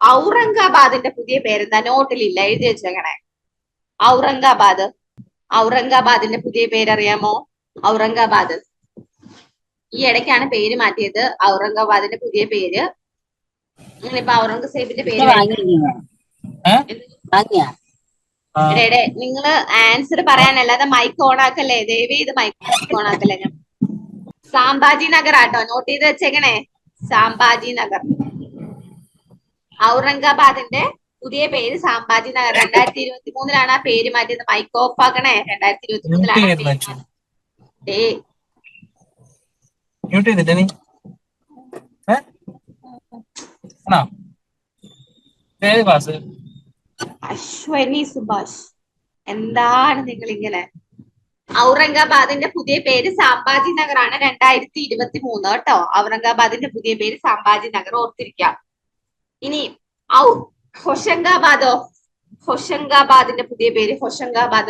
ഔറംഗാബാദിന്റെ പുതിയ പേരെന്താ? നോട്ടിലില്ല, എഴുതി വെച്ചേക്കണേ. ഔറംഗാബാദിന്റെ പുതിയ പേരറിയാമോ? ഔറംഗാബാദ് ഈ ഇടയ്ക്കാണ് പേര് മാറ്റിയത്. ഔറംഗാബാദിന്റെ പുതിയ പേര് ഇപ്പൊ ഔറംഗസേബിന്റെ പേര്. നിങ്ങള് ആൻസർ പറയാനല്ലാതെ മൈക്ക് ഓൺ ആക്കല്ലേ. ദേവി ഇത് മൈക്ക് ഓൺ ആക്കല്ലേ. ഞാൻ സാംബാജി നഗർ ആട്ടോ, നോട്ട് ചെയ്ത് വെച്ചേക്കണേ. സാംബാജി നഗർ. ഔറംഗാബാദിന്റെ പുതിയ പേര് സാംബാജി നഗർ. 2023 ആ പേര് മാറ്റിയത്. മൈക്ക് ഓഫ് ആക്കണേ. 2023 അശ്വനി സുഭാഷ്, എന്താണ് നിങ്ങൾ ഇങ്ങനെ? ഔറംഗാബാദിന്റെ പുതിയ പേര് സാംബാജി നഗർ ആണ്. 2023 കേട്ടോ. ഔറംഗാബാദിന്റെ പുതിയ പേര് സാംബാജി നഗർ, ഓർത്തിരിക്കാം. ഇനി ഹൊഷങ്കാബാദിന്റെ പുതിയ പേര്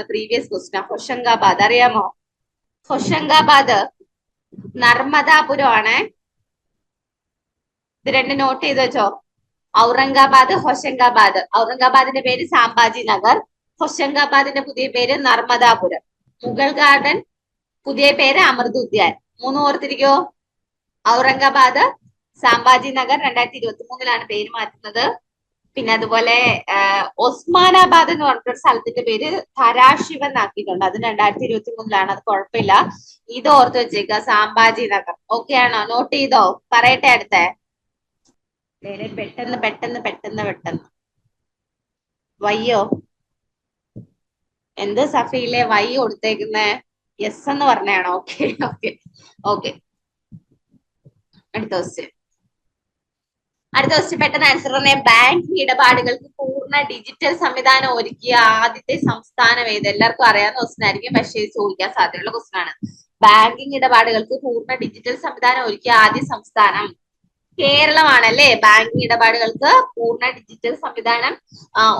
പ്രീവിയസ് ക്വസ്റ്റ്യൻ. ഹൊഷങ്കാബാദ് അറിയാമോ? ഹൊഷങ്കാബാദ് നർമ്മദാപുരം ആണ്. ഇത് 2 നോട്ട് ചെയ്ത് വെച്ചോ. ഔറംഗാബാദ്, ഹൊഷങ്കാബാദ്. ഔറംഗാബാദിന്റെ പേര് സാംബാജി നഗർ, ഹൊഷങ്കാബാദിന്റെ പുതിയ പേര് നർമ്മദാപുരം. മുഗൾ ഗാർഡൻ പുതിയ പേര് അമൃത് ഉദ്യാൻ. 3 ഓർത്തിരിക്കോ? ഔറംഗാബാദ്, സാംബാജി നഗർ 2023 പേര് മാറ്റുന്നത്. പിന്നെ അതുപോലെ ഒസ്മാനാബാദ് എന്ന് പറഞ്ഞൊരു സ്ഥലത്തിന്റെ പേര് ധരാശിവ് എന്നാക്കിയിട്ടുണ്ട്. അത് 2023 അത് കുഴപ്പമില്ല. ഇത് ഓർത്ത് വെച്ചേക്കുക, സാംബാജി നഗർ. ഓക്കെ ആണോ? നോട്ട് ചെയ്തോ? പറയട്ടെ അടുത്ത. പെട്ടെന്ന് പെട്ടെന്ന് പെട്ടെന്ന് പെട്ടെന്ന് വയ്യോ? എന്ത് സഫീലെ വൈ കൊടുത്തേക്കുന്നേ? യെസ് എന്ന് പറഞ്ഞാണോ? Okay okay okay. അടുത്ത ക്വസ്റ്റ്യൻ പെട്ടെന്ന് ആൻസർ പറഞ്ഞേ. ബാങ്കിങ് ഇടപാടുകൾക്ക് പൂർണ്ണ ഡിജിറ്റൽ സംവിധാനം ഒരുക്കിയ ആദ്യത്തെ സംസ്ഥാനം ഏത്? എല്ലാവർക്കും അറിയാവുന്ന ക്വസ്റ്റ്യൻ ആയിരിക്കും, പക്ഷേ ഇത് ചോദിക്കാൻ സാധ്യതയുള്ള ക്വസ്റ്റ്യൻ ആണ്. ബാങ്കിങ് ഇടപാടുകൾക്ക് പൂർണ്ണ ഡിജിറ്റൽ സംവിധാനം ഒരുക്കിയ ആദ്യ സംസ്ഥാനം കേരളമാണല്ലേ. ബാങ്കിങ് ഇടപാടുകൾക്ക് പൂർണ്ണ ഡിജിറ്റൽ സംവിധാനം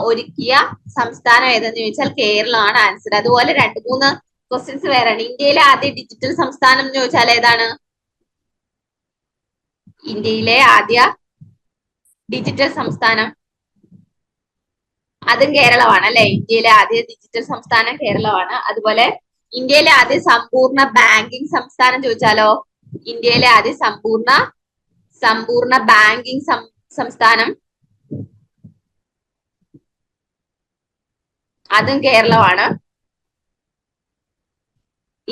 ഒരുക്കിയ സംസ്ഥാനം ഏതെന്ന് ചോദിച്ചാൽ കേരളമാണ് ആൻസർ. അതുപോലെ 2-3 ക്വസ്റ്റ്യൻസ് വേറെയാണ്. ഇന്ത്യയിലെ ആദ്യ ഡിജിറ്റൽ സംസ്ഥാനം എന്ന് ചോദിച്ചാൽ ഏതാണ്? ഇന്ത്യയിലെ ആദ്യ ഡിജിറ്റൽ സംസ്ഥാനം അതും കേരളമാണ് അല്ലെ. ഇന്ത്യയിലെ ആദ്യ ഡിജിറ്റൽ സംസ്ഥാനം കേരളമാണ്. അതുപോലെ ഇന്ത്യയിലെ ആദ്യ സമ്പൂർണ്ണ ബാങ്കിങ് സംസ്ഥാനം ചോദിച്ചാലോ? ഇന്ത്യയിലെ ആദ്യ സമ്പൂർണ്ണ ബാങ്കിങ് സംസ്ഥാനം അതും കേരളമാണ്.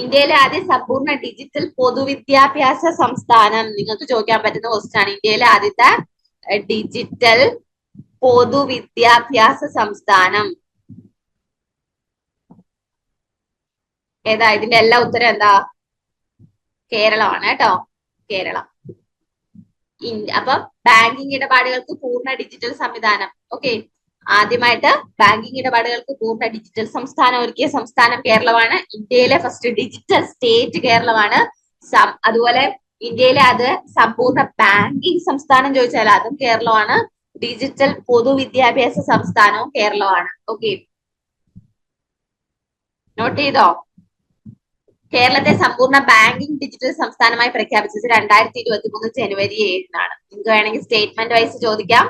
ഇന്ത്യയിലെ ആദ്യ സമ്പൂർണ്ണ ഡിജിറ്റൽ പൊതുവിദ്യാഭ്യാസ സംസ്ഥാനം നിങ്ങൾക്ക് ചോദിക്കാൻ പറ്റുന്ന ക്വസ്റ്റ്യൻ ആണ്. ഇന്ത്യയിലെ ആദ്യത്തെ ഡിജിറ്റൽ പൊതുവിദ്യാഭ്യാസ സംസ്ഥാനം ഏതാ? ഇതിന്റെ എല്ലാ ഉത്തരം എന്താ? കേരളമാണ് കേട്ടോ, കേരളം. അപ്പൊ ബാങ്കിങ് ഇടപാടുകൾക്ക് പൂർണ്ണ ഡിജിറ്റൽ സംവിധാനം. ഓക്കെ, ആദ്യമായിട്ട് ബാങ്കിങ് ഇടപാടുകൾക്ക് പൂർണ്ണ ഡിജിറ്റൽ സംസ്ഥാനം ഒരുക്കിയ സംസ്ഥാനം കേരളമാണ്. ഇന്ത്യയിലെ ഫസ്റ്റ് ഡിജിറ്റൽ സ്റ്റേറ്റ് കേരളമാണ്. അതുപോലെ ഇന്ത്യയിലെ അത് സമ്പൂർണ്ണ ബാങ്കിങ് സംസ്ഥാനം ചോദിച്ചാൽ അതും കേരളമാണ്. ഡിജിറ്റൽ പൊതുവിദ്യാഭ്യാസ സംസ്ഥാനവും കേരളമാണ്. ഓക്കെ, നോട്ട് ചെയ്തോ? കേരളത്തെ സമ്പൂർണ്ണ ബാങ്കിങ് ഡിജിറ്റൽ സംസ്ഥാനമായി പ്രഖ്യാപിച്ചത് 2023 ജനുവരി 7-നാണ്. നിങ്ങൾക്ക് വേണമെങ്കിൽ സ്റ്റേറ്റ്മെന്റ് വൈസ് ചോദിക്കാം.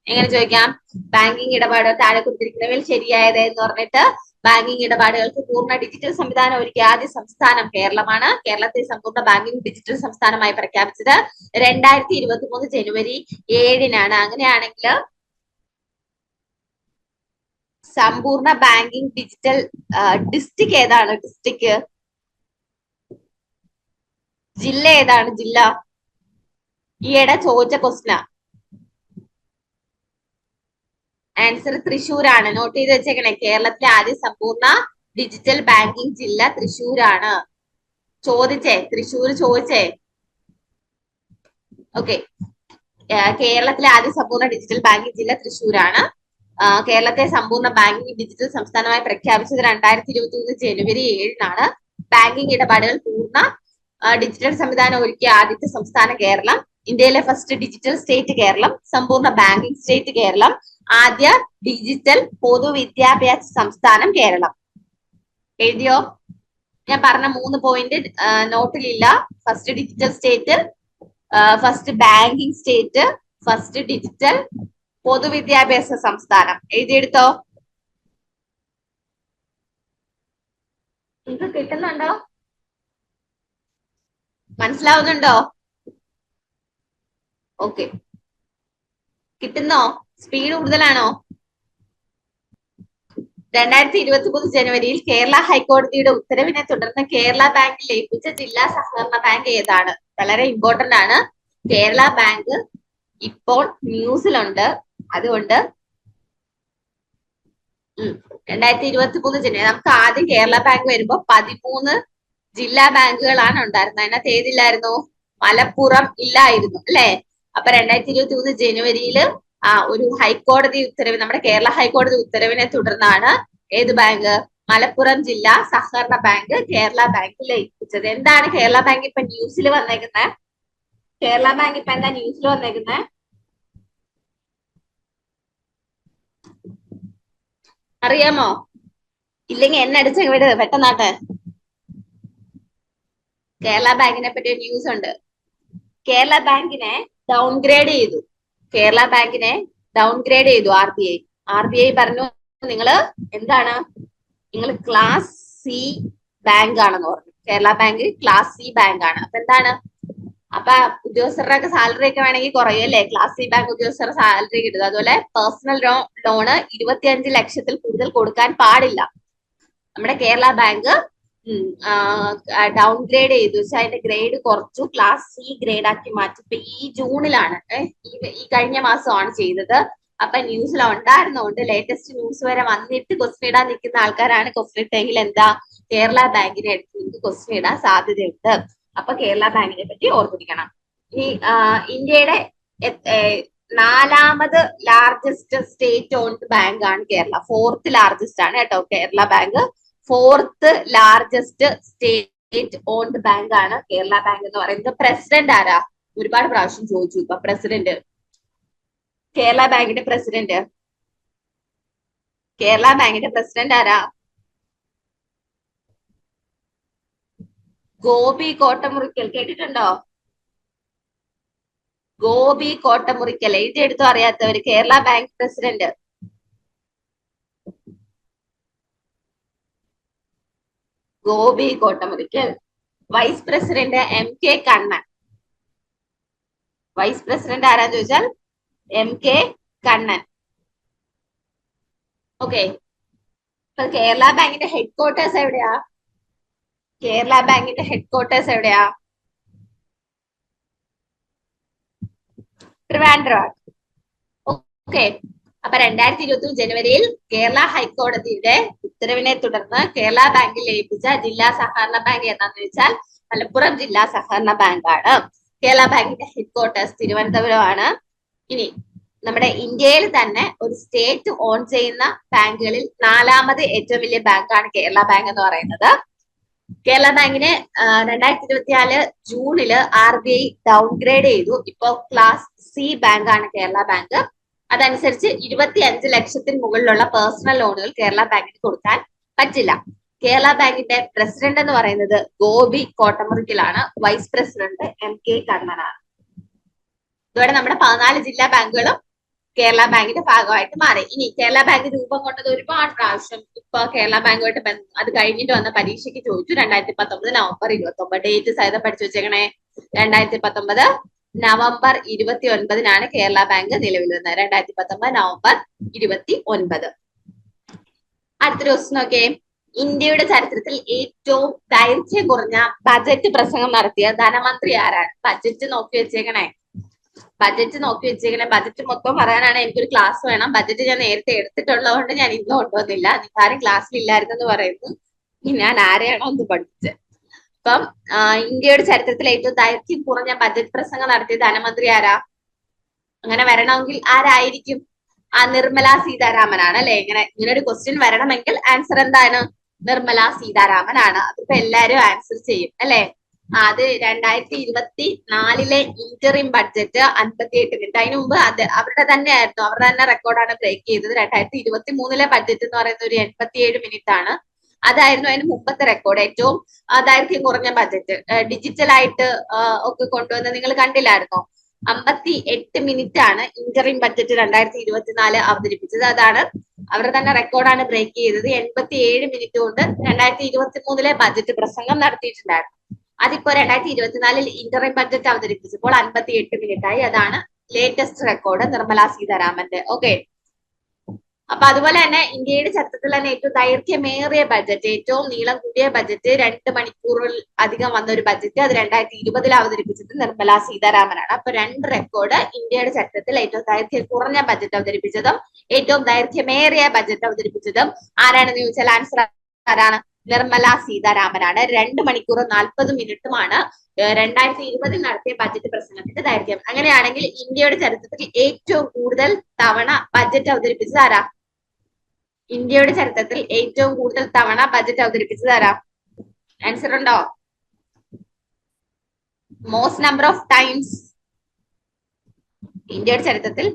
എങ്ങനെ ചോദിക്കാം? ബാങ്കിങ് ഇടപാട് താഴെ കൊടുത്തിരിക്കുന്നവയിൽ ശരിയായത് എന്ന് പറഞ്ഞിട്ട് ബാങ്കിങ് ഇടപാടുകൾക്ക് പൂർണ്ണ ഡിജിറ്റൽ സംവിധാനം ഒരുക്കിയ ആദ്യ സംസ്ഥാനം കേരളമാണ്. കേരളത്തെ സമ്പൂർണ്ണ ബാങ്കിങ് ഡിജിറ്റൽ സംസ്ഥാനമായി പ്രഖ്യാപിച്ചത് 2023 ജനുവരി 7-നാണ്. അങ്ങനെയാണെങ്കിൽ സമ്പൂർണ്ണ ബാങ്കിങ് ഡിജിറ്റൽ ഡിസ്ട്രിക്ട് ഏതാണ്? ഡിസ്ട്രിക്ട് ജില്ല ഏതാണ്? ജില്ല ഈയിടെ ചോദിച്ച ക്വസ്റ്റ്യനാ. ആൻസർ തൃശ്ശൂരാണ്. നോട്ട് ചെയ്ത് വെച്ചേക്കണേ. കേരളത്തിലെ ആദ്യ സമ്പൂർണ്ണ ഡിജിറ്റൽ ബാങ്കിങ് ജില്ല തൃശ്ശൂരാണ്. ചോദിച്ചേ, തൃശ്ശൂർ ചോദിച്ചേ. ഓക്കെ, കേരളത്തിലെ ആദ്യ സമ്പൂർണ്ണ ഡിജിറ്റൽ ബാങ്കിങ് ജില്ല തൃശ്ശൂരാണ്. കേരളത്തെ സമ്പൂർണ്ണ ബാങ്കിങ് ഡിജിറ്റൽ സംസ്ഥാനമായി പ്രഖ്യാപിച്ചത് 2023 ജനുവരി 7-നാണ്. ബാങ്കിങ് ഇടപാടുകൾ പൂർണ്ണ ഡിജിറ്റൽ സംവിധാനം ഒരുക്കിയ ആദ്യത്തെ സംസ്ഥാനം കേരളം. ഇന്ത്യയിലെ ഫസ്റ്റ് ഡിജിറ്റൽ സ്റ്റേറ്റ് കേരളം. സമ്പൂർണ്ണ ബാങ്കിങ് സ്റ്റേറ്റ് കേരളം. ആദ്യ ഡിജിറ്റൽ പൊതുവിദ്യാഭ്യാസ സംസ്ഥാനം കേരളം. എഴുതിയോ? ഞാൻ പറഞ്ഞ 3 പോയിന്റ് നോട്ടിലില്ല. First digital state, first banking state, first digital പൊതുവിദ്യാഭ്യാസ സംസ്ഥാനം. എഴുതിയെടുത്തോ? നിങ്ങൾക്ക് കിട്ടുന്നുണ്ടോ? മനസ്സിലാവുന്നുണ്ടോ? ഓക്കെ, കിട്ടുന്നോ? സ്പീഡ് കൂടുതലാണോ? 2023 ജനുവരിയിൽ കേരള ഹൈക്കോടതിയുടെ ഉത്തരവിനെ തുടർന്ന് കേരള ബാങ്കിൽ ലയിപ്പിച്ച ജില്ലാ സഹകരണ ബാങ്ക് ഏതാണ്? വളരെ ഇമ്പോർട്ടന്റ് ആണ്. കേരള ബാങ്ക് ഇപ്പോൾ ന്യൂസിലുണ്ട്. അതുകൊണ്ട് 2023 ജനുവരി നമുക്ക് ആദ്യം കേരള ബാങ്ക് വരുമ്പോ 13 ജില്ലാ ബാങ്കുകളാണ് ഉണ്ടായിരുന്നത്. അതിനകത്ത് ഏതില്ലായിരുന്നു? മലപ്പുറം ഇല്ലായിരുന്നു അല്ലെ. അപ്പൊ 2023 ജനുവരിയിൽ ഒരു ഹൈക്കോടതി ഉത്തരവ്, നമ്മുടെ കേരള ഹൈക്കോടതി ഉത്തരവിനെ തുടർന്നാണ് ഏത് ബാങ്ക്? മലപ്പുറം ജില്ലാ സഹകരണ ബാങ്ക് കേരള ബാങ്കിൽ ലയിപ്പിച്ചത്. എന്താണ് കേരള ബാങ്ക് ഇപ്പൊ ന്യൂസിൽ വന്നേക്കുന്നത്? കേരള ബാങ്ക് ഇപ്പൊ എന്താ ന്യൂസിൽ വന്നേക്കുന്നത്? അറിയാമോ? ഇല്ലെങ്കിൽ എന്നെ അടിച്ച വിട് പെട്ടെന്നാട്ടെ. കേരള ബാങ്കിനെ പറ്റി ന്യൂസ് ഉണ്ട്. കേരള ബാങ്കിനെ ഡൗൺഗ്രേഡ് ചെയ്തു. കേരള ബാങ്കിനെ ഡൗൺഗ്രേഡ് ചെയ്തു RBI. RBI പറഞ്ഞു നിങ്ങള് എന്താണ്? നിങ്ങൾ ക്ലാസ് C ബാങ്ക് ആണെന്ന് പറഞ്ഞു. Kerala bank class C bank ആണ്. അപ്പൊ എന്താണ്? അപ്പൊ ഉദ്യോഗസ്ഥരുടെ ഒക്കെ സാലറി ഒക്കെ വേണമെങ്കിൽ കുറയും അല്ലേ? ക്ലാസ് സി ബാങ്ക് ഉദ്യോഗസ്ഥരുടെ സാലറി കിട്ടുന്നത്. അതുപോലെ പേഴ്സണൽ ലോണ് 25 ലക്ഷത്തിൽ കൂടുതൽ കൊടുക്കാൻ പാടില്ല. നമ്മുടെ കേരള ബാങ്ക് ഡൗൺഗ്രേഡ് ചെയ്തു, വെച്ചാൽ അതിന്റെ ഗ്രേഡ് കുറച്ചു, ക്ലാസ് സി ഗ്രേഡ് ആക്കി മാറ്റി. ഇപ്പൊ ഈ ജൂണിലാണ്, ഈ കഴിഞ്ഞ മാസമാണ് ചെയ്തത്. അപ്പൊ ന്യൂസിൽ ഉണ്ടായിരുന്നോണ്ട് ലേറ്റസ്റ്റ് ന്യൂസ് വരെ വന്നിട്ട് ക്വസ്റ്റ്യൻ ഇടാൻ നിൽക്കുന്ന ആൾക്കാരാണ് ക്വസ്റ്റ്യൻ ഇട്ടെങ്കിൽ എന്താ കേരള ബാങ്കിനെ എടുത്ത് നിങ്ങൾക്ക് ക്വസ്റ്റ്യൻ ഇടാൻ സാധ്യതയുണ്ട്. അപ്പൊ കേരള ബാങ്കിനെ പറ്റി ഓർത്തിരിക്കണം. ഈ ഇന്ത്യയുടെ 4ാമത് ലാർജസ്റ്റ് സ്റ്റേറ്റ് ഓൺഡ് ബാങ്ക് ആണ് കേരള. 4th ലാർജസ്റ്റ് ആണ് കേട്ടോ Kerala bank. 4th largest state owned bank ആണ് കേരള ബാങ്ക് എന്ന് പറയുന്നത്. പ്രസിഡന്റ് ആരാ? ഒരുപാട് പ്രാവശ്യം ചോദിച്ചു. ഇപ്പൊ പ്രസിഡന്റ്, കേരള ബാങ്കിന്റെ പ്രസിഡന്റ്, കേരള ബാങ്കിന്റെ പ്രസിഡന്റ് ആരാ? ഗോപി കോട്ടമുറിക്കൽ. കേട്ടിട്ടുണ്ടോ? ഗോപി കോട്ടമുറിക്കൽ. എഴുതിയെടുത്തോ അറിയാത്തവര്. Kerala bank president Gopi Kottamurickal. Vice president MK Kannan. Vice president ആരാന്ന് ചോദിച്ചാൽ MK കണ്ണൻ. ഓക്കെ. ഇപ്പൊ കേരള ബാങ്കിന്റെ ഹെഡ് ക്വാർട്ടേഴ്സ് എവിടെയാ? കേരള ബാങ്കിന്റെ ഹെഡ് ക്വാർട്ടേഴ്സ് എവിടെയാ? ട്രിവാൻഡ്രം. ഓക്കെ. അപ്പൊ 2020 ജനുവരിയിൽ കേരള ഹൈക്കോടതിയുടെ ഉത്തരവിനെ തുടർന്ന് കേരള ബാങ്കിൽ ലയിപ്പിച്ച ജില്ലാ സഹകരണ ബാങ്ക് ഏതാന്ന് വെച്ചാൽ മലപ്പുറം ജില്ലാ സഹകരണ ബാങ്കാണ്. കേരള ബാങ്കിന്റെ ഹെഡ് ക്വാർട്ടേഴ്സ് തിരുവനന്തപുരമാണ്. ഇനി നമ്മുടെ ഇന്ത്യയിൽ തന്നെ ഒരു സ്റ്റേറ്റ് ഓൺ ചെയ്യുന്ന ബാങ്കുകളിൽ 4ാമത് ഏറ്റവും വലിയ ബാങ്കാണ് കേരള ബാങ്ക് എന്ന് പറയുന്നത്. കേരള ബാങ്കിനെ 2024 ജൂണില് RBI ഡൗൺഗ്രേഡ് ചെയ്തു. ഇപ്പൊ ക്ലാസ് സി ബാങ്ക് ആണ് കേരള ബാങ്ക്. അതനുസരിച്ച് 25 ലക്ഷത്തിന് മുകളിലുള്ള പേഴ്സണൽ ലോണുകൾ കേരള ബാങ്കിന് കൊടുക്കാൻ പറ്റില്ല. കേരള ബാങ്കിന്റെ പ്രസിഡന്റ് എന്ന് പറയുന്നത് ഗോപി കോട്ടമുറിക്കലാണ്. വൈസ് പ്രസിഡന്റ് MK കണ്ണനാണ്. ഇതോടെ നമ്മുടെ 14 ജില്ലാ ബാങ്കുകളും കേരള ബാങ്കിന്റെ ഭാഗമായിട്ട് മാറി. ഇനി കേരള ബാങ്ക് രൂപം കൊണ്ടത് ഒരുപാട് പ്രാവശ്യം ഇപ്പൊ കേരള ബാങ്കുമായിട്ട് അത് കഴിഞ്ഞിട്ട് വന്ന പരീക്ഷയ്ക്ക് ചോദിച്ചു. 2019 നവംബർ 29. ഡേറ്റ് സഹിതം പഠിച്ചു വെച്ചേക്കണേ. 2019 നവംബർ 29 കേരള ബാങ്ക് നിലവിൽ വന്നത്. 2019 നവംബർ 29. അടുത്തൊരു ക്വസ്റ്റ്യൻ നോക്കേ. ഇന്ത്യയുടെ ചരിത്രത്തിൽ ഏറ്റവും ദൈർഘ്യം കുറഞ്ഞ ബജറ്റ് പ്രസംഗം നടത്തിയ ധനമന്ത്രി ആരാണ്? ബജറ്റ് നോക്കി വെച്ചേക്കണേ. ബജറ്റ് നോക്കി വെച്ചേക്കണേ. ബജറ്റ് മൊത്തം പറയാനാണ് എനിക്കൊരു ക്ലാസ് വേണം. ബജറ്റ് ഞാൻ നേരത്തെ എടുത്തിട്ടുള്ളത് കൊണ്ട് ഞാൻ ഇന്ന് കൊണ്ടുവന്നില്ല. നിങ്ങളാരും ക്ലാസ്സിൽ ഇല്ലായിരുന്നെന്ന് പറയുന്നു. ഞാൻ ആരെയാണോ ഒന്ന് പഠിപ്പിച്ചത്. അപ്പം ഇന്ത്യയുടെ ചരിത്രത്തിൽ ഏറ്റവും ദൈർഘ്യം കുറഞ്ഞ ബജറ്റ് പ്രസംഗം നടത്തിയ ധനമന്ത്രി ആരാ? അങ്ങനെ വരണമെങ്കിൽ ആരായിരിക്കും? നിർമ്മല സീതാരാമനാണ് അല്ലെ? ഇങ്ങനെ ഒരു ക്വസ്റ്റ്യൻ വരണമെങ്കിൽ ആൻസർ എന്താണ്? നിർമ്മല സീതാരാമൻ ആണ്. അതിപ്പോ എല്ലാരും ആൻസർ ചെയ്യും അല്ലെ? അത് 2024 ഇന്ററിം ബഡ്ജറ്റ് 58 മിനിറ്റ്. അതിനു മുമ്പ് അവരുടെ തന്നെ ആയിരുന്നു, അവരുടെ തന്നെ റെക്കോർഡാണ് ബ്രേക്ക് ചെയ്തത്. 2023 ബഡ്ജറ്റ് എന്ന് പറയുന്നത് ഒരു 87 മിനിറ്റ് ആണ്. അതായിരുന്നു അതിന് മുമ്പത്തെ റെക്കോർഡ്. ഏറ്റവും ദൈർഘ്യം കുറഞ്ഞ ബഡ്ജറ്റ് ഡിജിറ്റലായിട്ട് ഒക്കെ കൊണ്ടുവന്ന് നിങ്ങൾ കണ്ടില്ലായിരുന്നോ? 58 മിനിറ്റ് ആണ് ഇന്ററിം ബഡ്ജറ്റ് 2024 അവതരിപ്പിച്ചത്. അതാണ് അവരുടെ തന്നെ റെക്കോർഡാണ് ബ്രേക്ക് ചെയ്തത്. 87 മിനിറ്റ് കൊണ്ട് 2023 ബഡ്ജറ്റ് പ്രസംഗം നടത്തിയിട്ടുണ്ടായിരുന്നു. അതിപ്പോ 2024 ഇന്ററിം ബഡ്ജറ്റ് അവതരിപ്പിച്ചപ്പോൾ 58 മിനിറ്റ് ആയി. അതാണ് ലേറ്റസ്റ്റ് റെക്കോർഡ് നിർമ്മല സീതാരാമന്റെ. ഓക്കെ. അപ്പൊ അതുപോലെ തന്നെ ഇന്ത്യയുടെ ചരിത്രത്തിൽ തന്നെ ഏറ്റവും ദൈർഘ്യമേറിയ ബഡ്ജറ്റ്, ഏറ്റവും നീളം കൂടിയ ബഡ്ജറ്റ്, 2 മണിക്കൂറിൽ അധികം വന്ന ഒരു ബഡ്ജറ്റ്, അത് 2020 അവതരിപ്പിച്ചത് നിർമ്മല സീതാരാമനാണ്. അപ്പൊ 2 റെക്കോർഡ്. ഇന്ത്യയുടെ ചരിത്രത്തിൽ ഏറ്റവും ദൈർഘ്യം കുറഞ്ഞ ബഡ്ജറ്റ് അവതരിപ്പിച്ചതും ഏറ്റവും ദൈർഘ്യമേറിയ ബഡ്ജറ്റ് അവതരിപ്പിച്ചതും ആരാണെന്ന് ചോദിച്ചാൽ ആൻസർ ആരാണ്? നിർമ്മല സീതാരാമനാണ്. 2 മണിക്കൂർ 40 മിനിറ്റുമാണ് 2020 നടത്തിയ ബഡ്ജറ്റ് പ്രസംഗത്തിന്റെ ദൈർഘ്യം. അങ്ങനെയാണെങ്കിൽ ഇന്ത്യയുടെ ചരിത്രത്തിൽ ഏറ്റവും കൂടുതൽ തവണ ബഡ്ജറ്റ് അവതരിപ്പിച്ചത് ആരാ? ഇന്ത്യയുടെ ചരിത്രത്തിൽ ഏറ്റവും കൂടുതൽ തവണ ബഡ്ജറ്റ് അവതരിപ്പിച്ചത് ആരാ? ആൻസർ ഉണ്ടോ? മോസ്റ്റ് നമ്പർ ഓഫ് ടൈംസ് ഇന്ത്യയുടെ ചരിത്രത്തിൽ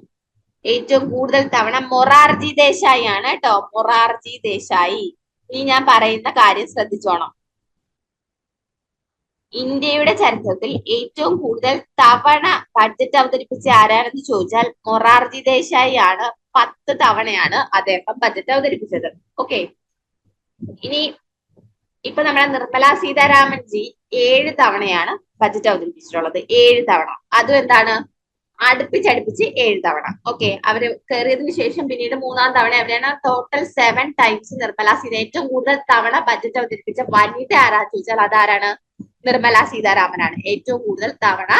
ഏറ്റവും കൂടുതൽ തവണ മൊറാർജി ദേശായി ആണ് കേട്ടോ. മൊറാർജി ദേശായി. ഇനി ഞാൻ പറയുന്ന കാര്യം ശ്രദ്ധിച്ചോണം. ഇന്ത്യയുടെ ചരിത്രത്തിൽ ഏറ്റവും കൂടുതൽ തവണ ബഡ്ജറ്റ് അവതരിപ്പിച്ച ആരാണെന്ന് ചോദിച്ചാൽ മൊറാർജി ദേശായി ആണ്. 10 തവണയാണ് അദ്ദേഹം ബഡ്ജറ്റ് അവതരിപ്പിച്ചത്. ഓക്കെ. ഇനി ഇപ്പൊ നമ്മുടെ നിർമ്മല സീതാരാമൻ ജി 7 തവണയാണ് ബജറ്റ് അവതരിപ്പിച്ചിട്ടുള്ളത്. 7 തവണ. അതും എന്താണ്, അടുപ്പിച്ചടുപ്പിച്ച് 7 തവണ. ഓക്കെ, അവര് കയറിയതിനു ശേഷം പിന്നീട് 3-ാം തവണ അവരാണ്. ടോട്ടൽ 7 ടൈംസ് നിർമ്മല സീത ഏറ്റവും കൂടുതൽ തവണ ബജറ്റ് അവതരിപ്പിച്ച വനിത ആരാന്ന് ചോദിച്ചാൽ അതാരാണ്? നിർമ്മല സീതാരാമനാണ്. ഏറ്റവും കൂടുതൽ തവണ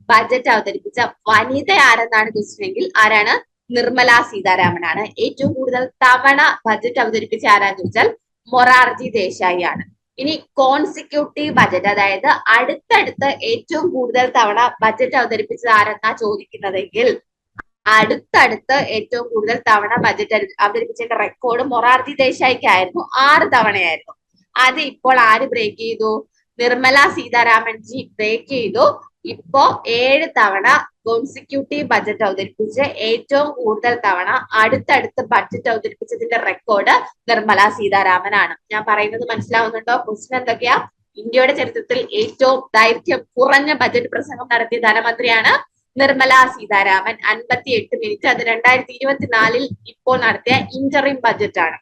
ബജറ്റ് അവതരിപ്പിച്ച വനിത ആരെന്നാണ് ക്വസ്റ്റ്യൻ എങ്കിൽ ആരാണ്? നിർമ്മല സീതാരാമനാണ്. ഏറ്റവും കൂടുതൽ തവണ ബജറ്റ് അവതരിപ്പിച്ച ആരാന്ന് ചോദിച്ചാൽ മൊറാർജി ദേശായി ആണ്. ഇനി കോൺസിക്യൂട്ടീവ് ബജറ്റ്, അതായത് അടുത്തടുത്ത് ഏറ്റവും കൂടുതൽ തവണ ബജറ്റ് അവതരിപ്പിച്ചത് ആരെന്നാ ചോദിക്കുന്നതെങ്കിൽ അടുത്തടുത്ത് ഏറ്റവും കൂടുതൽ തവണ ബജറ്റ് അവതരിപ്പിച്ചതിന്റെ റെക്കോർഡ് മൊറാർജി ദേശായിക്കായിരുന്നു. 6 തവണയായിരുന്നു. അത് ഇപ്പോൾ ആര് ബ്രേക്ക് ചെയ്തു? നിർമ്മല സീതാരാമൻ ജി ബ്രേക്ക് ചെയ്തു. ഇപ്പോ 7 തവണ കോൺസിക്യൂട്ടീവ് ബജറ്റ് അവതരിപ്പിച്ച് ഏറ്റവും കൂടുതൽ തവണ അടുത്തടുത്ത് ബജറ്റ് അവതരിപ്പിച്ചതിന്റെ റെക്കോർഡ് നിർമ്മല സീതാരാമനാണ്. ഞാൻ പറയുന്നത് മനസ്സിലാവുന്നുണ്ടോ? ക്വസ്റ്റ്യൻ എന്തൊക്കെയാ? ഇന്ത്യയുടെ ചരിത്രത്തിൽ ഏറ്റവും ദൈർഘ്യം കുറഞ്ഞ ബജറ്റ് പ്രസംഗം നടത്തിയ ധനമന്ത്രിയാണ് നിർമ്മല സീതാരാമൻ. 58 മിനിറ്റ്. അത് 2024 ഇപ്പോൾ നടത്തിയ ഇന്ററിം ബജറ്റ് ആണ്.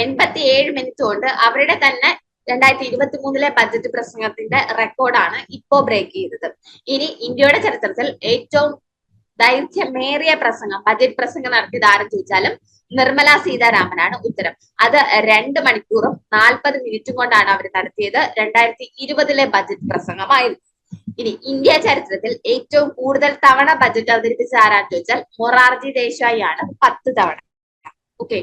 87 മിനിറ്റ് കൊണ്ട് അവരുടെ തന്നെ 2023 ബജറ്റ് പ്രസംഗത്തിന്റെ റെക്കോർഡാണ് ഇപ്പോ ബ്രേക്ക് ചെയ്തത്. ഇനി ഇന്ത്യയുടെ ചരിത്രത്തിൽ ഏറ്റവും ദൈർഘ്യമേറിയ പ്രസംഗം, ബജറ്റ് പ്രസംഗം നടത്തിയത് ആരെന്ന് ചോദിച്ചാലും നിർമ്മല സീതാരാമനാണ് ഉത്തരം. അത് 2 മണിക്കൂറും 40 മിനിറ്റും കൊണ്ടാണ് അവർ നടത്തിയത്. 2020 ബജറ്റ് പ്രസംഗമായിരുന്നു. ഇനി ഇന്ത്യ ചരിത്രത്തിൽ ഏറ്റവും കൂടുതൽ തവണ ബജറ്റ് അവതരിപ്പിച്ച ആരാന്ന് ചോദിച്ചാൽ മൊറാർജി ദേശായി ആണ്. 10 തവണ. ഓക്കെ,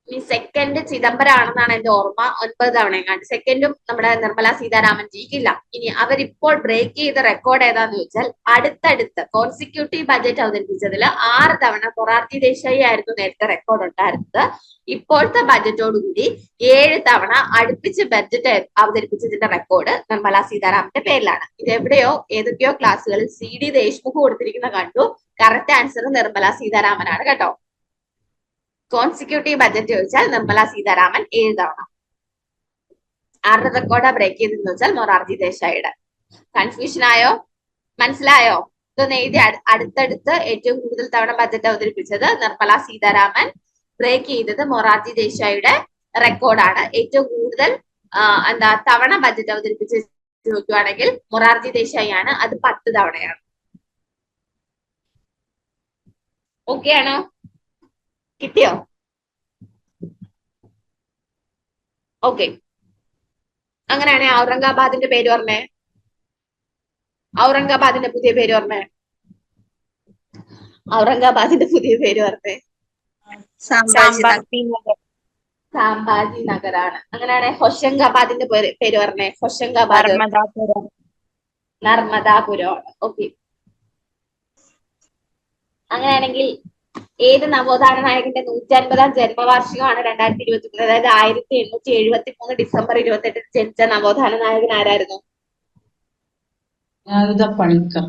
ഈ സെക്കൻഡ് ചിദംബരം ആണെന്നാണ് എന്റെ ഓർമ്മ. 9 തവണ എങ്ങാണ്ട്. സെക്കൻഡും നമ്മുടെ നിർമ്മല സീതാരാമൻ ജിക്കില്ല. ഇനി അവരിപ്പോൾ ബ്രേക്ക് ചെയ്ത റെക്കോർഡ് ഏതാന്ന് ചോദിച്ചാൽ അടുത്തടുത്ത് കോൺസിക്യൂട്ടീവ് ബജറ്റ് അവതരിപ്പിച്ചതിൽ 6 തവണ മൊറാർജി ദേശായി ആയിരുന്നു നേരത്തെ റെക്കോർഡ് ഉണ്ടായിരുന്നത്. ഇപ്പോഴത്തെ ബജറ്റോടുകൂടി 7 തവണ അടുപ്പിച്ച് ബജറ്റ് അവതരിപ്പിച്ചതിന്റെ റെക്കോർഡ് നിർമ്മല സീതാരാമന്റെ പേരിലാണ്. ഇത് എവിടെയോ ഏതൊക്കെയോ ക്ലാസ്സുകളിൽ CD ദേശ്മുഖ് കൊടുത്തിരിക്കുന്ന കണ്ടു. കറക്റ്റ് ആൻസർ നിർമ്മല സീതാരാമനാണ് കേട്ടോ. കോൺസിക്യൂട്ടീവ് ബജറ്റ് ചോദിച്ചാൽ നിർമ്മല സീതാരാമൻ 7 തവണ. ആരുടെ റെക്കോർഡാ ബ്രേക്ക് ചെയ്തെന്ന് വെച്ചാൽ മൊറാർജി ദേശായിയുടെ. കൺഫ്യൂഷൻ ആയോ? മനസ്സിലായോ? ഇതൊന്ന് എഴുതി. അടുത്തടുത്ത് ഏറ്റവും കൂടുതൽ തവണ ബജറ്റ് അവതരിപ്പിച്ചത് നിർമ്മല സീതാരാമൻ, ബ്രേക്ക് ചെയ്തത് മൊറാർജി ദേശായിയുടെ റെക്കോർഡാണ്. ഏറ്റവും കൂടുതൽ തവണ ബജറ്റ് അവതരിപ്പിച്ച് ചോദിക്കുകയാണെങ്കിൽ മൊറാർജി ദേശായി ആണ്. അത് 10 തവണയാണ്. ഓക്കെ ആണോ? കിട്ടിയോ? ഓക്കെ, അങ്ങനെയാണെങ്കിൽ ഔറംഗാബാദിന്റെ പേര് പറഞ്ഞേ. ഔറംഗാബാദിന്റെ പുതിയ പേര് പറഞ്ഞേ. ഔറംഗാബാദിന്റെ പുതിയ പേര് പറഞ്ഞേ. സാംബാജി നഗറാണ്. അങ്ങനെയാണെങ്കിൽ ഹൊഷങ്കാബാദിന്റെ പേര് പറഞ്ഞേ. ഹൊഷങ്കാബാദ് നർമ്മദാപുരമാണ്. ഓക്കെ, അങ്ങനെയാണെങ്കിൽ ഏത് നവോത്ഥാന നായകന്റെ 150-ാം ജന്മവാർഷികമാണ് 2023? അതായത് 1873 ഡിസംബർ 28 ജനിച്ച നവോത്ഥാന നായകൻ ആരായിരുന്നു? പണിക്കർ.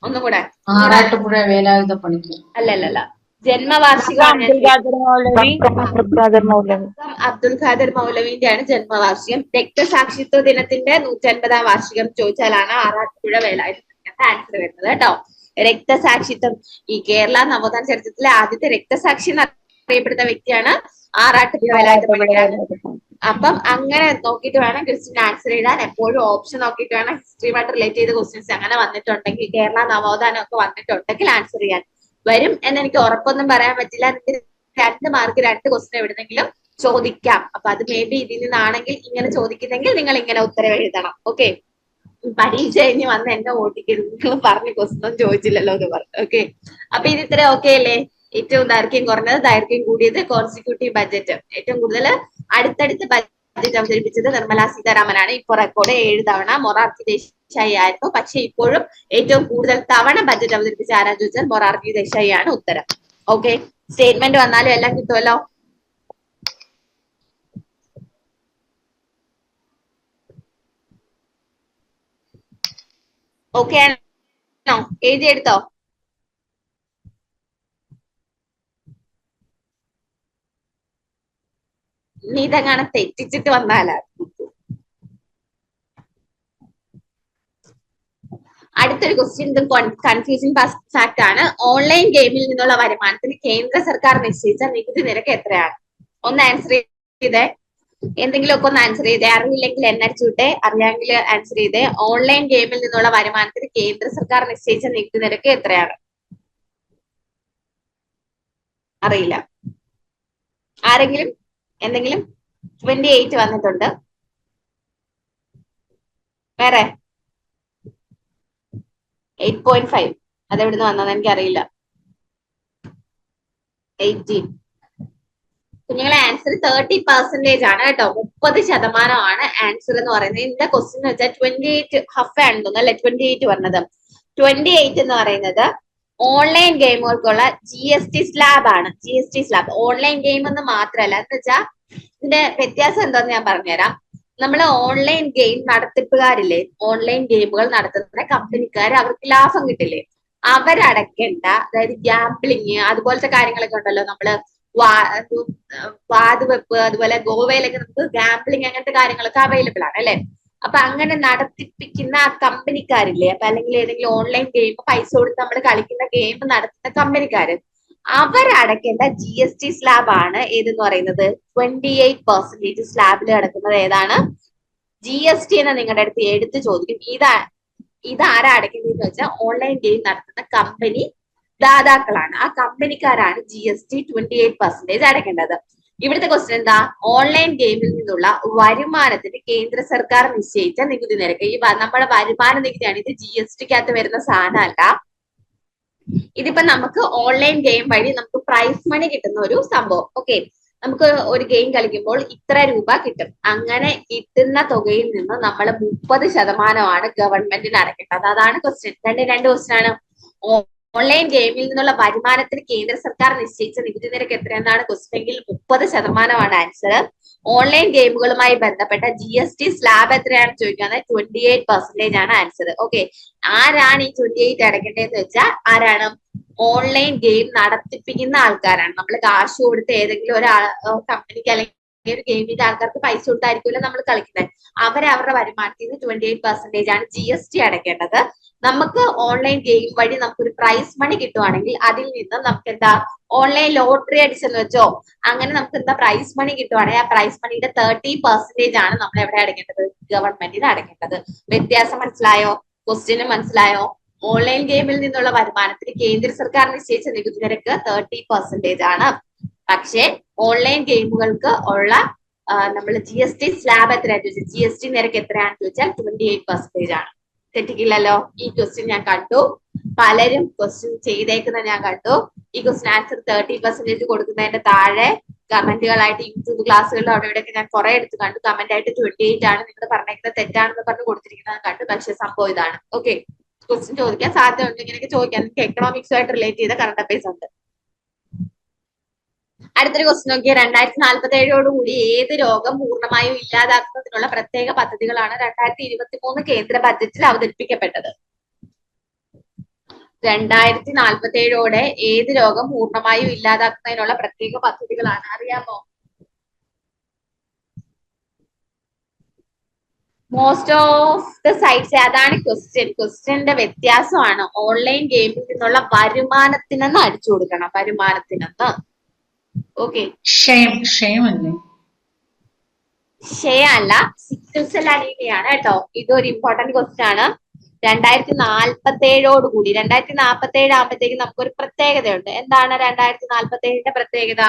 ഒന്നും കൂടെ. ആറാട്ടുപുഴ വേലായുധ പണിക്കർ. അല്ലല്ല, ജന്മവാർഷികമാണ് അബ്ദുൽ ഖാദർ മൗലവിന്റെ ആണ് ജന്മവാർഷികം. രക്തസാക്ഷിത്വ ദിനത്തിന്റെ 150-ാം വാർഷികം ചോദിച്ചാലാണ് ആറാട്ടുപുഴ വേലായുധ പണിക്കറിന്റെ ആൻസർ വരുന്നത് കേട്ടോ. രക്തസാക്ഷിത്വം, ഈ കേരള നവോത്ഥാന ചരിത്രത്തിലെ ആദ്യത്തെ രക്തസാക്ഷി എന്നറിയപ്പെടുന്ന വ്യക്തിയാണ് ആറാട്ടുപുഴ വേലായുധ പണിക്കർ. അപ്പം അങ്ങനെ നോക്കിയിട്ട് വേണം ക്വസ്റ്റ്യൻ ആൻസർ എഴുതാൻ. എപ്പോഴും ഓപ്ഷൻ നോക്കിയിട്ട് വേണം. ഹിസ്റ്ററിയുമായിട്ട് റിലേറ്റ് ചെയ്ത ക്വസ്റ്റ്യൻസ് അങ്ങനെ വന്നിട്ടുണ്ടെങ്കിൽ, കേരള നവോത്ഥാനം ഒക്കെ വന്നിട്ടുണ്ടെങ്കിൽ ആൻസർ ചെയ്യാൻ വരും എന്ന് എനിക്ക് ഉറപ്പൊന്നും പറയാൻ പറ്റില്ല. 2 മാർക്ക് 2 ക്വസ്റ്റ്യൻ എവിടുന്നെങ്കിലും ചോദിക്കാം. അപ്പൊ അത് മേ ബി ഇതിൽ നിന്നാണെങ്കിൽ ഇങ്ങനെ ചോദിക്കുന്നെങ്കിൽ നിങ്ങൾ ഇങ്ങനെ ഉത്തരം എഴുതണം. ഓക്കെ, പരീക്ഷ കഴിഞ്ഞ് വന്ന് എന്നെ ഓട്ടിക്കരുത്, നിങ്ങൾ പറഞ്ഞ ക്വസ്റ്റ്യൻ ചോദിച്ചില്ലല്ലോ എന്ന് പറഞ്ഞു. ഓക്കെ, അപ്പൊ ഇത് ഇത്ര ഓക്കെ അല്ലേ? ഏറ്റവും ദൈർഘ്യം കുറഞ്ഞത്, ദൈർഘ്യം കൂടിയത് കോൺസിക്യൂട്ടീവ് ബജറ്റ്. ഏറ്റവും കൂടുതൽ അടുത്തടുത്ത് ബജറ്റ് അവതരിപ്പിച്ചത് നിർമ്മല സീതാരാമനാണ്. ഇപ്പൊ റെക്കോർഡ് 7 തവണ മൊറാർജി ദേശായി ആയിരുന്നു. പക്ഷെ ഇപ്പോഴും ഏറ്റവും കൂടുതൽ തവണ ബജറ്റ് അവതരിപ്പിച്ച ആരാന്ന് ചോദിച്ചാൽ മൊറാർജി ദേശായി ആണ് ഉത്തരം. ഓക്കെ, സ്റ്റേറ്റ്മെന്റ് വന്നാലും എല്ലാം കിട്ടുമല്ലോ. ഓക്കെ ആണോ? എഴുതിയെടുത്തോ? നീ ഇതെങ്ങനെ തെറ്റിച്ചിട്ട് വന്നാലാ. അടുത്തൊരു ക്വസ്റ്റ്യൻ, ഇത് കൺഫ്യൂസിംഗ് ഫാക്ട് ആണ്. ഓൺലൈൻ ഗെയിമിൽ നിന്നുള്ള വരുമാനത്തിന് കേന്ദ്ര സർക്കാർ നിശ്ചയിച്ച നികുതി നിരക്ക് എത്രയാണ്? ഒന്ന് ആൻസർ ചെയ്തേ. എന്തെങ്കിലും ഒക്കെ ഒന്ന് ആൻസർ ചെയ്തേ. അറിയില്ലെങ്കിൽ എന്നടിച്ചുവിട്ടെ, അറിയാമെങ്കിൽ ആൻസർ ചെയ്തേ. ഓൺലൈൻ ഗെയിമിൽ നിന്നുള്ള വരുമാനത്തിന് കേന്ദ്ര സർക്കാർ നിശ്ചയിച്ച നികുതി നിരക്ക് എത്രയാണ്? അറിയില്ല. ആരെങ്കിലും എന്തെങ്കിലും? 28 വന്നിട്ടുണ്ട്. വേറെ 8.5 അതെവിടുന്ന് വന്നത് എനിക്കറിയില്ല. 18. കുഞ്ഞുങ്ങളെ ആൻസർ 30% ആണ് കേട്ടോ. 30% ആൻസർ എന്ന് പറയുന്നത്. ഇതിന്റെ ക്വസ്റ്റ്യൻ എന്ന് വെച്ചാൽ 28 ഹഫ് ആണെന്ന് തോന്നുന്നു അല്ലെ? 28 പറഞ്ഞത്. 28 എന്ന് പറയുന്നത് ഓൺലൈൻ ഗെയിമുകൾക്കുള്ള GST സ്ലാബ് ആണ്. GST സ്ലാബ് ഓൺലൈൻ ഗെയിം എന്ന് മാത്രമല്ല. എന്ന് വെച്ചാൽ ഇതിന്റെ വ്യത്യാസം എന്താന്ന് ഞാൻ പറഞ്ഞുതരാം. നമ്മൾ ഓൺലൈൻ ഗെയിം നടത്തിപ്പുകാരില്ലേ, ഓൺലൈൻ ഗെയിമുകൾ നടത്തുന്ന കമ്പനിക്കാർ, അവർക്ക് ലാഭം കിട്ടില്ലേ, അവരടക്കേണ്ട, അതായത് ഗ്യാംബ്ലിങ് അതുപോലത്തെ കാര്യങ്ങളൊക്കെ ഉണ്ടല്ലോ. നമ്മള് വാതുവെപ്പ്, അതുപോലെ ഗോവയിലൊക്കെ നമുക്ക് ഗ്യാംബ്ലിങ് അങ്ങനത്തെ കാര്യങ്ങളൊക്കെ അവൈലബിൾ ആണ് അല്ലെ? അപ്പൊ അങ്ങനെ നടത്തിപ്പിക്കുന്ന ആ കമ്പനിക്കാരില്ലേ, അപ്പൊ അല്ലെങ്കിൽ ഏതെങ്കിലും ഓൺലൈൻ ഗെയിം പൈസ കൊടുത്ത് നമ്മൾ കളിക്കുന്ന ഗെയിം നടത്തുന്ന കമ്പനിക്കാര്, അവരടക്കേണ്ട GST സ്ലാബ് ആണ് ഏതെന്ന് പറയുന്നത് 28% സ്ലാബിൽ കിടക്കുന്നത്. ഏതാണ്? GST എന്ന് നിങ്ങളുടെ അടുത്ത് എടുത്ത് ചോദിക്കും. ഇതാരാ അടയ്ക്കുന്നതെന്ന് വെച്ചാൽ ഓൺലൈൻ ഗെയിം നടത്തുന്ന കമ്പനി ദാതാക്കളാണ്. ആ കമ്പനിക്കാരാണ് GST 28% അടയ്ക്കേണ്ടത്. ഇവിടുത്തെ ക്വസ്റ്റ്യൻ എന്താ? ഓൺലൈൻ ഗെയിമിൽ നിന്നുള്ള വരുമാനത്തിന് കേന്ദ്ര സർക്കാർ നിശ്ചയിച്ച നികുതി നിരക്ക്. നമ്മുടെ വരുമാന നികുതിയാണ്. ഇത് GSTക്കകത്ത് വരുന്ന സാധനമല്ല. ഇതിപ്പോ നമുക്ക് ഓൺലൈൻ ഗെയിം വഴി നമുക്ക് പ്രൈസ് മണി കിട്ടുന്ന ഒരു സംഭവം. ഓക്കെ, നമുക്ക് ഒരു ഗെയിം കളിക്കുമ്പോൾ ഇത്ര രൂപ കിട്ടും. അങ്ങനെ കിട്ടുന്ന തുകയിൽ നിന്ന് നമ്മൾ 30% ഗവൺമെന്റിന് അടയ്ക്കേണ്ടത്. അതാണ് ക്വസ്റ്റ്യൻ. രണ്ട് ക്വസ്റ്റ്യൻ ആണ്. ഓൺലൈൻ ഗെയിമിൽ നിന്നുള്ള വരുമാനത്തിന് കേന്ദ്ര സർക്കാർ നിശ്ചയിച്ച നികുതി നിരക്ക് എത്രയെന്നാണ് ക്വസ്റ്റ്യൻ എങ്കിൽ 30% ആൻസർ. ഓൺലൈൻ ഗെയിമുകളുമായി ബന്ധപ്പെട്ട GST സ്ലാബ് എത്രയാണെന്ന് ചോദിക്കുന്നത് 28% ആണ് ആൻസർ. ഓക്കെ, ആരാണ് ഈ 28 അടയ്ക്കേണ്ടതെന്ന് വെച്ചാൽ ആരാണ്? ഓൺലൈൻ ഗെയിം നടത്തിപ്പിക്കുന്ന ആൾക്കാരാണ്. നമ്മൾ കാശ് കൊടുത്ത് ഏതെങ്കിലും ഒരു കമ്പനിക്ക് അല്ലെങ്കിൽ ഒരു ഗെയിമിന്റെ ആൾക്കാർക്ക് പൈസ കൊടുത്തായിരിക്കുമല്ലോ നമ്മൾ കളിക്കുന്നത്. അവരുടെ വരുമാനത്തിൽ നിന്ന് 28% ആണ് GST അടയ്ക്കേണ്ടത്. നമുക്ക് ഓൺലൈൻ ഗെയിം വഴി നമുക്കൊരു പ്രൈസ് മണി കിട്ടുവാണെങ്കിൽ അതിൽ നിന്ന് നമുക്ക് എന്താ, ഓൺലൈൻ ലോട്ടറി അടിച്ചെന്ന് വെച്ചോ, അങ്ങനെ നമുക്ക് എന്താ പ്രൈസ് മണി കിട്ടുവാണെങ്കിൽ ആ പ്രൈസ് മണിയുടെ 30% ആണ് നമ്മൾ എവിടെ അടയ്ക്കേണ്ടത്? ഗവൺമെന്റിന് അടയ്ക്കേണ്ടത്. വ്യത്യാസം മനസ്സിലായോ? ക്വസ്റ്റ്യന് മനസ്സിലായോ? ഓൺലൈൻ ഗെയിമിൽ നിന്നുള്ള വരുമാനത്തിന് കേന്ദ്ര സർക്കാർ നിശ്ചയിച്ച നികുതി നിരക്ക് 30% ആണ്. പക്ഷേ ഓൺലൈൻ ഗെയിമുകൾക്ക് ഉള്ള നമ്മൾ GST സ്ലാബ് എത്രയാണെന്ന് ചോദിച്ചാൽ GST നിരക്ക് എത്രയാണെന്ന് ചോദിച്ചാൽ 28% ആണ്. തെറ്റിക്കില്ലല്ലോ? ഈ ക്വസ്റ്റ്യൻ ഞാൻ കണ്ടു, പലരും ക്വസ്റ്റ്യൻ ചെയ്തേക്കുന്ന ഞാൻ കണ്ടു. ഈ ക്വസ്റ്റ്യൻ ആൻസർ 30% കൊടുക്കുന്നതിന്റെ താഴെ കമന്റുകളായിട്ട് യൂട്യൂബ് ക്ലാസ്സുകളിലും അവിടെ ഇവിടെയൊക്കെ ഞാൻ കുറെ എടുത്ത് കണ്ടു. കമന്റ് ആയിട്ട് 28 ആണ് നിങ്ങൾ പറഞ്ഞേക്കുന്നത് തെറ്റാണെന്ന് പറഞ്ഞ് കൊടുത്തിരിക്കുന്നത് കണ്ടു. പക്ഷെ സംഭവം ഇതാണ്. ഓക്കെ, ക്വസ്റ്റ്യൻ ചോദിക്കാൻ സാധ്യത ഉണ്ട്. ഇങ്ങനെയൊക്കെ ചോദിക്കാൻ നിങ്ങൾക്ക് എക്കണോമിക്സുമായിട്ട് റിലേറ്റ് ചെയ്ത കറണ്ട് അഫയേഴ്സ് ഉണ്ട്. അടുത്തൊരു ക്വസ്റ്റ്യൻ നോക്കിയ 2047 ഏത് രോഗം പൂർണ്ണമായും ഇല്ലാതാക്കുന്നതിനുള്ള പ്രത്യേക പദ്ധതികളാണ് 2023 കേന്ദ്ര ബജറ്റിൽ അവതരിപ്പിക്കപ്പെട്ടത്? 2047 ഏത് രോഗം പൂർണ്ണമായും ഇല്ലാതാക്കുന്നതിനുള്ള പ്രത്യേക പദ്ധതികളാണ്? അറിയാമോ? Most of the sites. അതാണ് ക്വസ്റ്റ്യന്റെ വ്യത്യാസമാണ്. ഓൺലൈൻ ഗെയിമിൽ നിന്നുള്ള വരുമാനത്തിനെന്ന് അടിച്ചു കൊടുക്കണം. വരുമാനത്തിനെന്ന്. ഓക്കെ, ക്ഷയമല്ല, സിക്കിൾ സെൽ അനീമിയാണ് കേട്ടോ. ഇതൊരു ഇമ്പോർട്ടന്റ് ക്വസ്റ്റ്യൻ ആണ്. 2047 ആകുമ്പോഴത്തേക്ക് നമുക്കൊരു പ്രത്യേകതയുണ്ട്. എന്താണ് 2047 പ്രത്യേകത?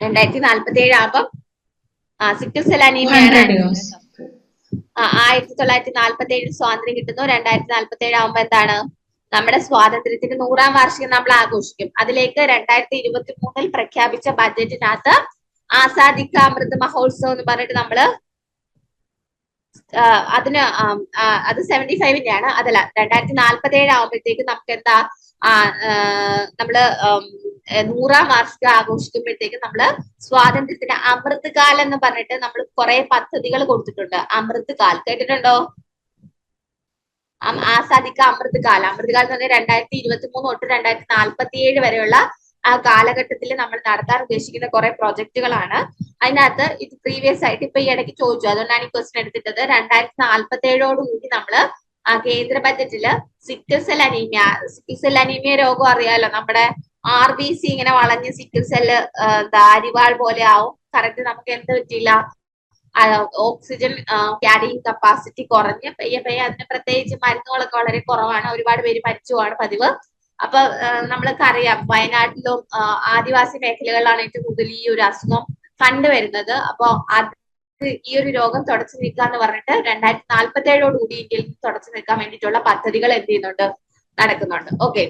2047 ആകുമ്പം സിക്കിൾ സെൽ അനീമിയാണ്. 1947 സ്വാതന്ത്ര്യം കിട്ടുന്നു. 2047 ആകുമ്പോ എന്താണ്? നമ്മുടെ സ്വാതന്ത്ര്യത്തിന്റെ 100ാം വാർഷികം നമ്മൾ ആഘോഷിക്കും. അതിലേക്ക് 2023 പ്രഖ്യാപിച്ച ബജറ്റിനകത്ത് ആസാദി കാ അമൃത് മഹോത്സവം എന്ന് പറഞ്ഞിട്ട് നമ്മള് അത് 75ന്റെ ആണ്. അതല്ല, 2047 ആകുമ്പോഴത്തേക്ക് നമുക്ക് എന്താ, നമ്മള് 100ാം വാർഷികം ആഘോഷിക്കുമ്പോഴത്തേക്ക് നമ്മള് സ്വാതന്ത്ര്യത്തിന്റെ അമൃത് കാൽ എന്ന് പറഞ്ഞിട്ട് നമ്മൾ കുറെ പദ്ധതികൾ കൊടുത്തിട്ടുണ്ട്. അമൃത് കാൽ കേട്ടിട്ടുണ്ടോ? ആസാദി കാ അമൃത് കാൽ എന്ന് പറഞ്ഞാൽ 2023 തൊട്ട് 2047 വരെയുള്ള ആ കാലഘട്ടത്തിൽ നമ്മൾ നടത്താൻ ഉദ്ദേശിക്കുന്ന കുറെ പ്രൊജക്ടുകളാണ്. അതിനകത്ത് ഇത് പ്രീവിയസ് ആയിട്ട് ഇപ്പൊ ഈ ഇടയ്ക്ക് ചോദിച്ചു, അതുകൊണ്ടാണ് ഈ ക്വസ്റ്റ്യൻ എടുത്തിട്ടത്. 2047 നമ്മള് കേന്ദ്ര ബജറ്റില് സിക്കിൾ സെൽ അനീമിയ രോഗം അറിയാലോ, നമ്മുടെ RBC ഇങ്ങനെ വളഞ്ഞ് സിക്കിൾ സെല്ല് അരിവാൾ പോലെ ആവും. കറക്റ്റ് നമുക്ക് എന്ത് പറ്റില്ല, ഓക്സിജൻ ക്യാരിയിങ് കപ്പാസിറ്റി കുറഞ്ഞ് പയ്യെ പയ്യെ അതിന് പ്രത്യേകിച്ച് മരുന്നുകളൊക്കെ വളരെ കുറവാണ്. ഒരുപാട് പേര് മരിച്ചുമാണ് പതിവ്. അപ്പൊ നമ്മൾക്ക് അറിയാം വയനാട്ടിലും ആദിവാസി മേഖലകളിലാണ് ഏറ്റവും കൂടുതൽ ഈ ഒരു അസുഖം കണ്ടുവരുന്നത്. അപ്പൊ അത് ഈ ഒരു രോഗം തുടച്ചു നീക്കുക എന്ന് പറഞ്ഞിട്ട് 2047 ഇന്ത്യയിൽ തുടച്ചു നീക്കാൻ വേണ്ടിയിട്ടുള്ള പദ്ധതികൾ എന്ത് ചെയ്യുന്നുണ്ട്, നടക്കുന്നുണ്ട്. ഓക്കെ,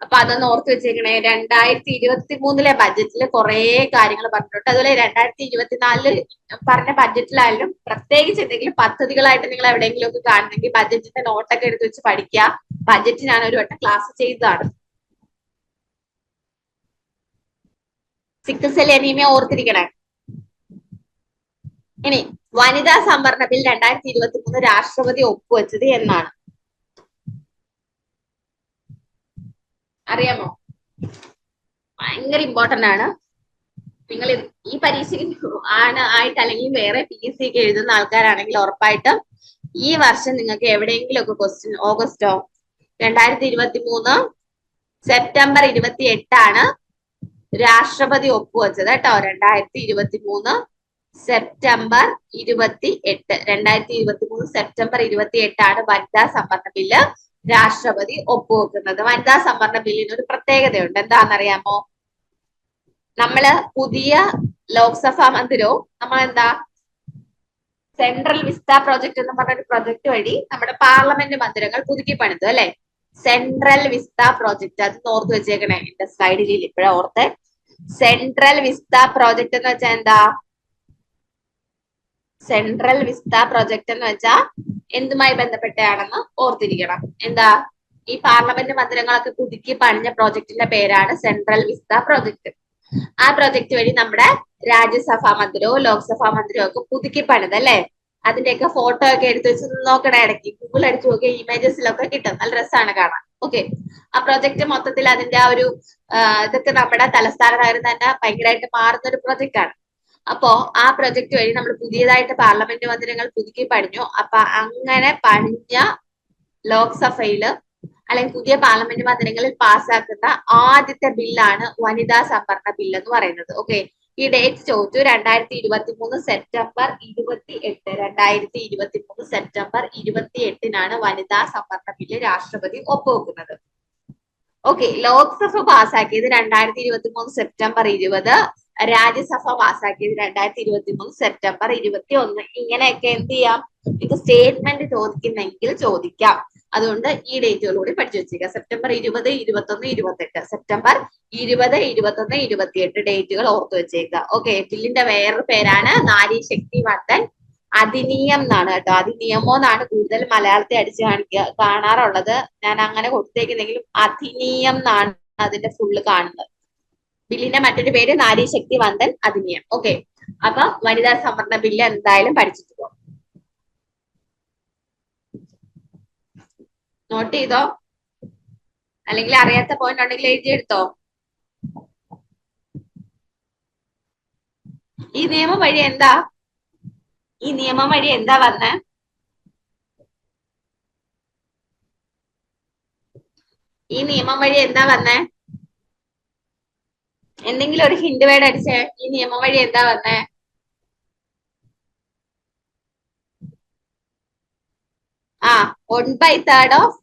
അപ്പൊ അതൊന്ന് ഓർത്ത് വെച്ചേക്കണേ. 2023 ബഡ്ജറ്റിൽ കുറെ കാര്യങ്ങൾ പറഞ്ഞിട്ടുണ്ട്. അതുപോലെ 2024 പറഞ്ഞ ബഡ്ജറ്റിലായാലും പ്രത്യേകിച്ച് എന്തെങ്കിലും പദ്ധതികളായിട്ട് നിങ്ങൾ എവിടെയെങ്കിലും ഒക്കെ കാണുന്നെങ്കിൽ ബഡ്ജറ്റിന്റെ നോട്ടൊക്കെ എടുത്ത് വെച്ച് പഠിക്കുക. ബഡ്ജറ്റ് ഞാൻ ഒരു വട്ടം ക്ലാസ് ചെയ്തതാണ്. സിക്കിൾ സെൽ അനീമിയ ഓർത്തിരിക്കണേ. ഇനി വനിതാ സംവരണ ബിൽ 2023 രാഷ്ട്രപതി ഒപ്പുവെച്ചത് എന്നാണ്? അറിയാമോ? ഭയങ്കര ഇമ്പോർട്ടന്റ് ആണ്. നിങ്ങൾ ഈ പരീക്ഷയ്ക്ക് ആയിട്ട് അല്ലെങ്കിൽ വേറെ PSC ഒക്കെ എഴുതുന്ന ആൾക്കാരാണെങ്കിൽ ഉറപ്പായിട്ടും ഈ വർഷം നിങ്ങൾക്ക് എവിടെയെങ്കിലും ഒക്കെ ക്വസ്റ്റ്യൻ, ഓഗസ്റ്റോ 2023 സെപ്റ്റംബർ 28 രാഷ്ട്രപതി ഒപ്പുവെച്ചത് കേട്ടോ. 2023 സെപ്റ്റംബർ 28, 2023 സെപ്റ്റംബർ 28 വനിതാ സംവരണ ബില്ല് രാഷ്ട്രപതി ഒപ്പുവെക്കുന്നത്. വനിതാ സംവരണ ബില്ലിന് ഒരു പ്രത്യേകതയുണ്ട്. എന്താണെന്നറിയാമോ? നമ്മള് പുതിയ ലോക്സഭാ മന്ദിരവും നമ്മളെന്താ സെൻട്രൽ വിസ്ത പ്രോജക്ട് എന്ന് പറഞ്ഞൊരു പ്രൊജക്ട് വഴി നമ്മുടെ പാർലമെന്റ് മന്ദിരങ്ങൾ പുതുക്കി പണിതു അല്ലെ. സെൻട്രൽ വിസ്ത പ്രോജക്ട്, അത് ഓർത്ത് വെച്ചേക്കണേ. എന്റെ സ്ലൈഡിൽ ഇപ്പോഴാ ഓർത്തെ. സെൻട്രൽ വിസ്ത പ്രോജക്ട് എന്ന് വെച്ചാൽ എന്താ? സെൻട്രൽ വിസ്ത പ്രോജക്ട് എന്ന് വെച്ചാൽ എന്തുമായി ബന്ധപ്പെട്ടാണെന്ന് ഓർത്തിരിക്കണം. എന്താ? ഈ പാർലമെന്റ് മന്ദിരങ്ങളൊക്കെ പുതുക്കി പണിഞ്ഞ പ്രോജക്റ്റിന്റെ പേരാണ് സെൻട്രൽ വിസ്ത പ്രോജക്ട്. ആ പ്രോജക്ട് വഴി നമ്മുടെ രാജ്യസഭാ മന്ദിരവും ലോക്സഭാ മന്ദിരവും ഒക്കെ പുതുക്കി പണിതല്ലേ. അതിന്റെയൊക്കെ ഫോട്ടോ ഒക്കെ എടുത്ത് വെച്ച് നോക്കണ, ഇടയ്ക്ക് ഗൂഗിൾ അടിച്ചു നോക്കിയ ഇമേജസിലൊക്കെ കിട്ടും. നല്ല രസമാണ് കാണാൻ. ഓക്കെ, ആ പ്രോജക്ട് മൊത്തത്തിൽ അതിന്റെ ആ ഒരു ഇതൊക്കെ നമ്മുടെ തലസ്ഥാന നഗരം തന്നെ ഭയങ്കരമായിട്ട് മാറുന്ന ഒരു പ്രൊജക്ട് ആണ്. അപ്പോ ആ പ്രൊജക്ട് വഴി നമ്മൾ പുതിയതായിട്ട് പാർലമെന്റ് മന്ദിരങ്ങൾ പുതുക്കി പണിഞ്ഞു. അപ്പൊ അങ്ങനെ പണിഞ്ഞ ലോക്സഭയില് അല്ലെങ്കിൽ പുതിയ പാർലമെന്റ് മന്ദിരങ്ങളിൽ പാസ്സാക്കുന്ന ആദ്യത്തെ ബില്ലാണ് വനിതാ സംവരണ ബില്ല് എന്ന് പറയുന്നത്. ഓക്കെ, ഈ ഡേറ്റ് ചോദിച്ചു. 2023 സെപ്റ്റംബർ 28, 2023 സെപ്റ്റംബർ 28 വനിതാ സംവരണ ബില്ല് രാഷ്ട്രപതി ഒപ്പുവെക്കുന്നത്. ഓക്കെ, ലോക്സഭ പാസ്സാക്കിയത് 2023 സെപ്റ്റംബർ 20, രാജ്യസഭ പാസ്സാക്കിയത് 2023 സെപ്റ്റംബർ 21. ഇങ്ങനെയൊക്കെ എന്ത് ചെയ്യാം, നിങ്ങൾക്ക് സ്റ്റേറ്റ്മെന്റ് ചോദിക്കുന്നെങ്കിൽ ചോദിക്കാം. അതുകൊണ്ട് ഈ ഡേറ്റുകൾ കൂടി പഠിച്ചു വെച്ചേക്കുക. സെപ്റ്റംബർ 20, 21, 28, സെപ്റ്റംബർ 20, 21, 28 ഡേറ്റുകൾ ഓർത്തു വെച്ചേക്കുക. ഓക്കെ, ബില്ലിന്റെ വേറൊരു പേരാണ് നാരി ശക്തി വന്ദൻ അധിനിയം എന്നാണ് കേട്ടോ. അധിനിയമോ എന്നാണ് കൂടുതൽ മലയാളത്തെ അടിച്ചു കാണാറുള്ളത്. ഞാൻ അങ്ങനെ കൊടുത്തേക്കുന്നെങ്കിലും അധിനിയം എന്നാണ് അതിന്റെ ഫുള്ള് കാണുന്നത്. ബില്ലിന്റെ മറ്റൊരു പേര് നാരി ശക്തി വന്ദൻ അധിനിയം. ഓക്കെ, അപ്പൊ വനിതാ സംവരണ ബില്ല് എന്തായാലും പഠിച്ചിട്ട് പോകും. നോട്ട് ചെയ്തോ, അല്ലെങ്കിൽ അറിയാത്ത പോയിന്റ് ഉണ്ടെങ്കിൽ എഴുതിയെടുത്തോ. ഈ നിയമം വഴി എന്താ വന്നേ? ഈ നിയമം വഴി എന്താ വന്നേ? എന്തെങ്കിലും ഒരു ഹിന്റ് വേർഡ് അടിച്ചേ. ഈ നിയമം വഴി എന്താ വന്നേ? ആ, 1/3 of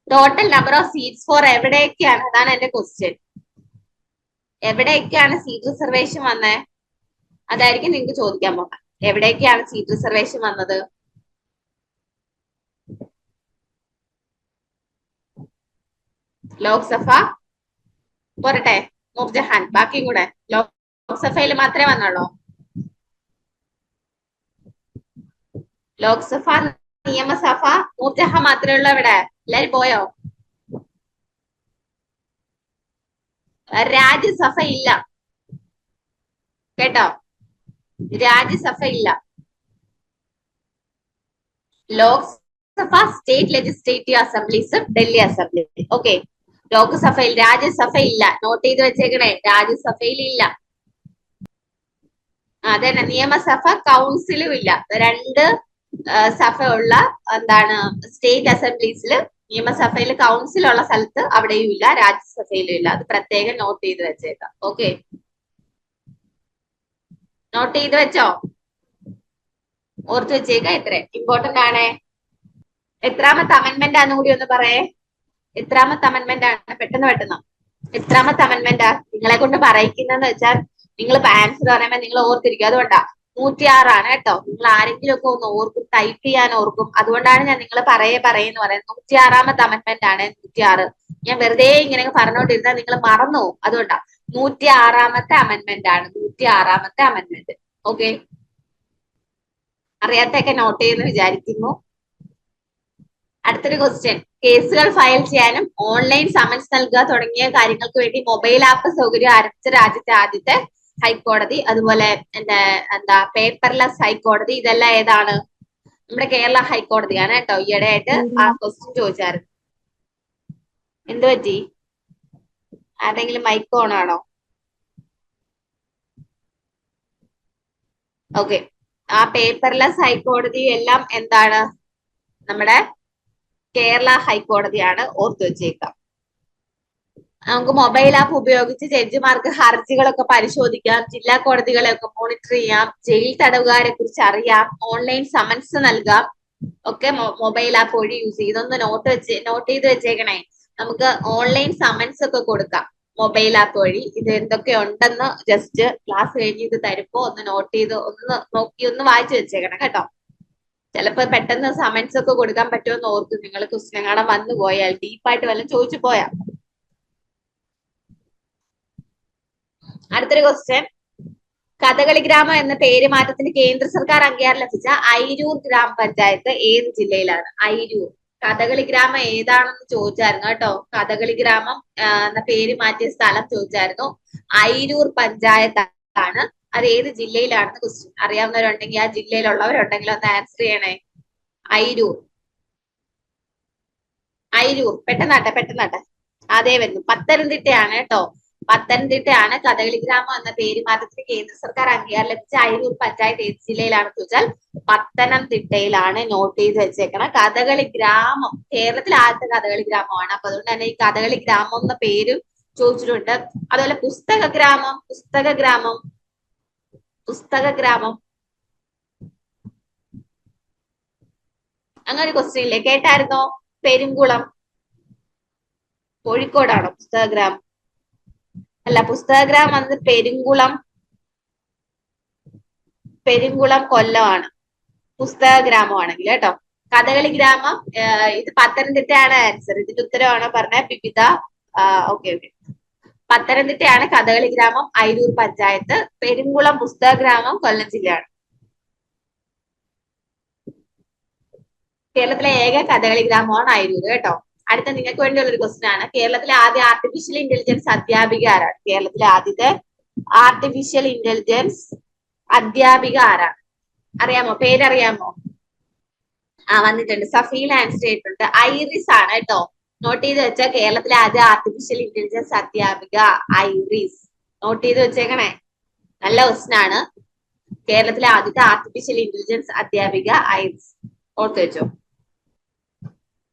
total number of seats for എവിടെയൊക്കെയാണ്? അതാണ് എന്റെ ക്വസ്റ്റ്യൻ. എവിടെയൊക്കെയാണ് സീറ്റ് റിസർവേഷൻ വന്നേ? അതായിരിക്കും നിങ്ങൾക്ക് ചോദിക്കാൻ പോകാം. എവിടെയൊക്കെയാണ് സീറ്റ് റിസർവേഷൻ വന്നത്? ലോക്സഭ പോരട്ടെ, നൂർജഹാൻ, ബാക്കിയും കൂടെ ലോക്സഭയിൽ മാത്രമേ വന്നുള്ളൂ. ലോക്സഭ, നിയമസഭ, നൂർജഹാൻ മാത്രമേ ഉള്ളൂ. ഇവിടെ എല്ലാരും പോയോ? രാജ്യസഭ ഇല്ല കേട്ടോ, രാജ്യസഭ ഇല്ല. ലോക്സഭ, സ്റ്റേറ്റ് ലെജിസ്ലേറ്റീവ് അസംബ്ലീസും ഡൽഹി അസംബ്ലി. ഓക്കെ, ലോക്സഭയിൽ, രാജ്യസഭ ഇല്ല. നോട്ട് ചെയ്ത് വെച്ചേക്കണേ, രാജ്യസഭയിൽ ഇല്ല. അതന്നെ, നിയമസഭ, കൗൺസിലും ഇല്ല. 2 സഭ ഉള്ള എന്താണ് സ്റ്റേറ്റ് അസംബ്ലീസിൽ നിയമസഭയിൽ കൗൺസിലുള്ള സ്ഥലത്ത് അവിടെയും ഇല്ല, രാജ്യസഭയിലും ഇല്ല. അത് പ്രത്യേകം നോട്ട് ചെയ്ത് വെച്ചേക്കാം. ഓക്കെ, നോട്ട് ചെയ്ത് വെച്ചോ, ഓർത്ത് വെച്ചേക്കാം. ഇത്ര ഇമ്പോർട്ടന്റ് ആണേ. എത്രാമത്തെ അമെന്റ്മെന്റ് ആണെന്ന് കൂടി ഒന്ന് പറയേ. എത്രാമത്തെ അമെന്റ്മെന്റ് ആണ്? പെട്ടെന്ന് എത്രാമത്തെ അമെന്റ്മെന്റാ നിങ്ങളെ കൊണ്ട് പറയിക്കുന്നതെന്ന് വെച്ചാൽ നിങ്ങൾ ആൻസർ പറയുമ്പോൾ നിങ്ങൾ ഓർത്തിരിക്കും. അതുകൊണ്ടാ 106 കേട്ടോ. നിങ്ങൾ ആരെങ്കിലും ഒക്കെ ഒന്ന് ഓർക്കും, ടൈപ്പ് ചെയ്യാൻ ഓർക്കും. അതുകൊണ്ടാണ് ഞാൻ നിങ്ങൾ പറയുന്നു പറയുന്നത്. 106ാമത്തെ അമെന്റ്മെന്റ് ആണ്. 106. ഞാൻ വെറുതെ ഇങ്ങനെ പറഞ്ഞുകൊണ്ടിരുന്നാൽ നിങ്ങൾ മറന്നു. അതുകൊണ്ടാ 106ാമത്തെ അമെന്റ്മെന്റ് ആണ്. 106ാമത്തെ അമെന്റ്മെന്റ്. ഓക്കെ, അറിയാത്തൊക്കെ നോട്ട് ചെയ്യുന്നു വിചാരിക്കുന്നു. അടുത്തൊരു ക്വസ്റ്റ്യൻ. കേസുകൾ ഫയൽ ചെയ്യാനും ഓൺലൈൻ സമൻസ് നൽകുക തുടങ്ങിയ കാര്യങ്ങൾക്ക് വേണ്ടി മൊബൈൽ ആപ്പ് സൗകര്യം ആരംഭിച്ച രാജ്യത്തെ ആദ്യത്തെ ഹൈക്കോടതി. അതുപോലെ എന്താ പേപ്പർലെസ് ഹൈക്കോടതി. ഇതെല്ലാം ഏതാണ്? നമ്മുടെ കേരള ഹൈക്കോടതിയാണ് കേട്ടോ. ഈയിടെ ആയിട്ട് ആ ക്വസ്റ്റ്യൻ ചോദിച്ചായിരുന്നു. എന്ത് പറ്റി? ആരെങ്കിലും മൈക്ക് ഓൺ ആണോ? ഓക്കെ, ആ പേപ്പർലെസ് ഹൈക്കോടതി എല്ലാം എന്താണ്? നമ്മുടെ കേരള ഹൈക്കോടതിയാണ്. ഓർത്തു വെച്ചേക്കാം. നമുക്ക് മൊബൈൽ ആപ്പ് ഉപയോഗിച്ച് ജഡ്ജിമാർക്ക് ഹർജികളൊക്കെ പരിശോധിക്കാം, ജില്ലാ കോടതികളെയൊക്കെ മോണിറ്റർ ചെയ്യാം, ജയിൽ തടവുകാരെ കുറിച്ച് അറിയാം, ഓൺലൈൻ സമൻസ് നൽകാം ഒക്കെ മൊബൈൽ ആപ്പ് വഴി യൂസ് ചെയ്യും. ഇതൊന്ന് നോട്ട് ചെയ്ത് വെച്ചേക്കണേ. നമുക്ക് ഓൺലൈൻ സമൻസ് ഒക്കെ കൊടുക്കാം മൊബൈൽ ആപ്പ് വഴി. ഇത് എന്തൊക്കെ ഉണ്ടെന്ന് ജസ്റ്റ് ക്ലാസ് കഴിഞ്ഞ് ഇത് തരുമ്പോ ഒന്ന് നോട്ട് ചെയ്ത് ഒന്ന് നോക്കി ഒന്ന് വായിച്ചു വെച്ചേക്കണം കേട്ടോ. ചിലപ്പോ പെട്ടെന്ന് സമൻസ് ഒക്കെ കൊടുക്കാൻ പറ്റുമെന്ന് ഓർക്കും. നിങ്ങൾ ക്വസ്റ്റ്യൻ കാണാൻ വന്നു പോയാൽ, ഡീപ്പായിട്ട് വല്ലതും ചോദിച്ചു പോയാ. അടുത്തൊരു ക്വസ്റ്റ്യൻ. കഥകളി ഗ്രാമം എന്ന പേര് മാറ്റത്തിന് കേന്ദ്ര സർക്കാർ അംഗീകാരം ലഭിച്ച അയിരൂർ ഗ്രാമപഞ്ചായത്ത് ഏത് ജില്ലയിലാണ്? അയിരൂർ. കഥകളി ഗ്രാമം ഏതാണെന്ന് ചോദിച്ചായിരുന്നു കേട്ടോ. കഥകളി ഗ്രാമം എന്ന പേര് മാറ്റിയ സ്ഥലം ചോദിച്ചായിരുന്നു. അയിരൂർ പഞ്ചായത്താണ്. അത് ഏത് ജില്ലയിലാണെന്ന് ക്വസ്റ്റ്യൻ. അറിയാവുന്നവരുണ്ടെങ്കിൽ, ആ ജില്ലയിലുള്ളവരുണ്ടെങ്കിൽ ഒന്ന് ആൻസർ ചെയ്യണേ. അയിരൂർ. പെട്ടെന്നാട്ടെ. അതേ വരുന്നു. പത്തനംതിട്ടയാണ് കേട്ടോ. പത്തനംതിട്ടയാണ്. കഥകളി ഗ്രാമം എന്ന പേര് മാറ്റത്തിന് കേന്ദ്ര സർക്കാർ അംഗീകാരം ലഭിച്ച അയിരൂർ പഞ്ചായത്ത് ഏത് ജില്ലയിലാണെന്ന് ചോദിച്ചാൽ പത്തനംതിട്ടയിലാണ്. നോട്ട് ചെയ്ത് വെച്ചേക്കണം. കഥകളി ഗ്രാമം കേരളത്തിലെ ആദ്യത്തെ കഥകളി ഗ്രാമമാണ്. അപ്പൊ അതുകൊണ്ട് തന്നെ ഈ കഥകളി ഗ്രാമം എന്ന പേരും ചോദിച്ചിട്ടുണ്ട്. അതുപോലെ പുസ്തക ഗ്രാമം അങ്ങനെ ഒരു ക്വസ്റ്റ്യൻ ഇല്ലേ, കേട്ടായിരുന്നോ? പെരുങ്കുളം കോഴിക്കോടാണോ പുസ്തക ഗ്രാമം? അല്ല, പുസ്തക ഗ്രാമം വന്നത് പെരുങ്കുളം കൊല്ലമാണ് പുസ്തക ഗ്രാമമാണെങ്കിൽ കേട്ടോ. കഥകളി ഗ്രാമം ഇത് പത്തനംതിട്ടയാണ് ആൻസർ. ഇതിന്റെ ഉത്തരവാണോ പറഞ്ഞ വിവിധ? ഓക്കെ. പത്തനംതിട്ടയാണ് കഥകളി ഗ്രാമം, അയിരൂർ പഞ്ചായത്ത്. പെരുങ്കുളം പുസ്തക ഗ്രാമം കൊല്ലം ജില്ലയാണ്. കേരളത്തിലെ ഏക കഥകളി ഗ്രാമമാണ് അയിരൂർ കേട്ടോ. അടുത്ത നിങ്ങൾക്ക് വേണ്ടിയുള്ള ഒരു ക്വസ്റ്റ്യൻ ആണ്. കേരളത്തിലെ ആദ്യ ആർട്ടിഫിഷ്യൽ ഇന്റലിജൻസ് അധ്യാപിക ആരാണ്? കേരളത്തിലെ ആദ്യത്തെ ആർട്ടിഫിഷ്യൽ ഇന്റലിജൻസ് അധ്യാപിക ആരാണ്? അറിയാമോ? പേരറിയാമോ? വന്നിട്ടുണ്ട്. സഫീൽ ആൻസർ ചെയ്തിട്ടുണ്ട്. ഐറിസ് ആണ് കേട്ടോ. നോട്ട് ചെയ്ത് വെച്ച കേരളത്തിലെ ആദ്യ ആർട്ടിഫിഷ്യൽ ഇന്റലിജൻസ് അധ്യാപിക ഐറിസ്. നോട്ട് ചെയ്ത് വെച്ചേക്കണേ. നല്ല ക്വസ്റ്റ്യൻ ആണ്. കേരളത്തിലെ ആദ്യത്തെ ആർട്ടിഫിഷ്യൽ ഇന്റലിജൻസ് അധ്യാപിക ഐറിസ്. ഓർത്ത് വെച്ചോ.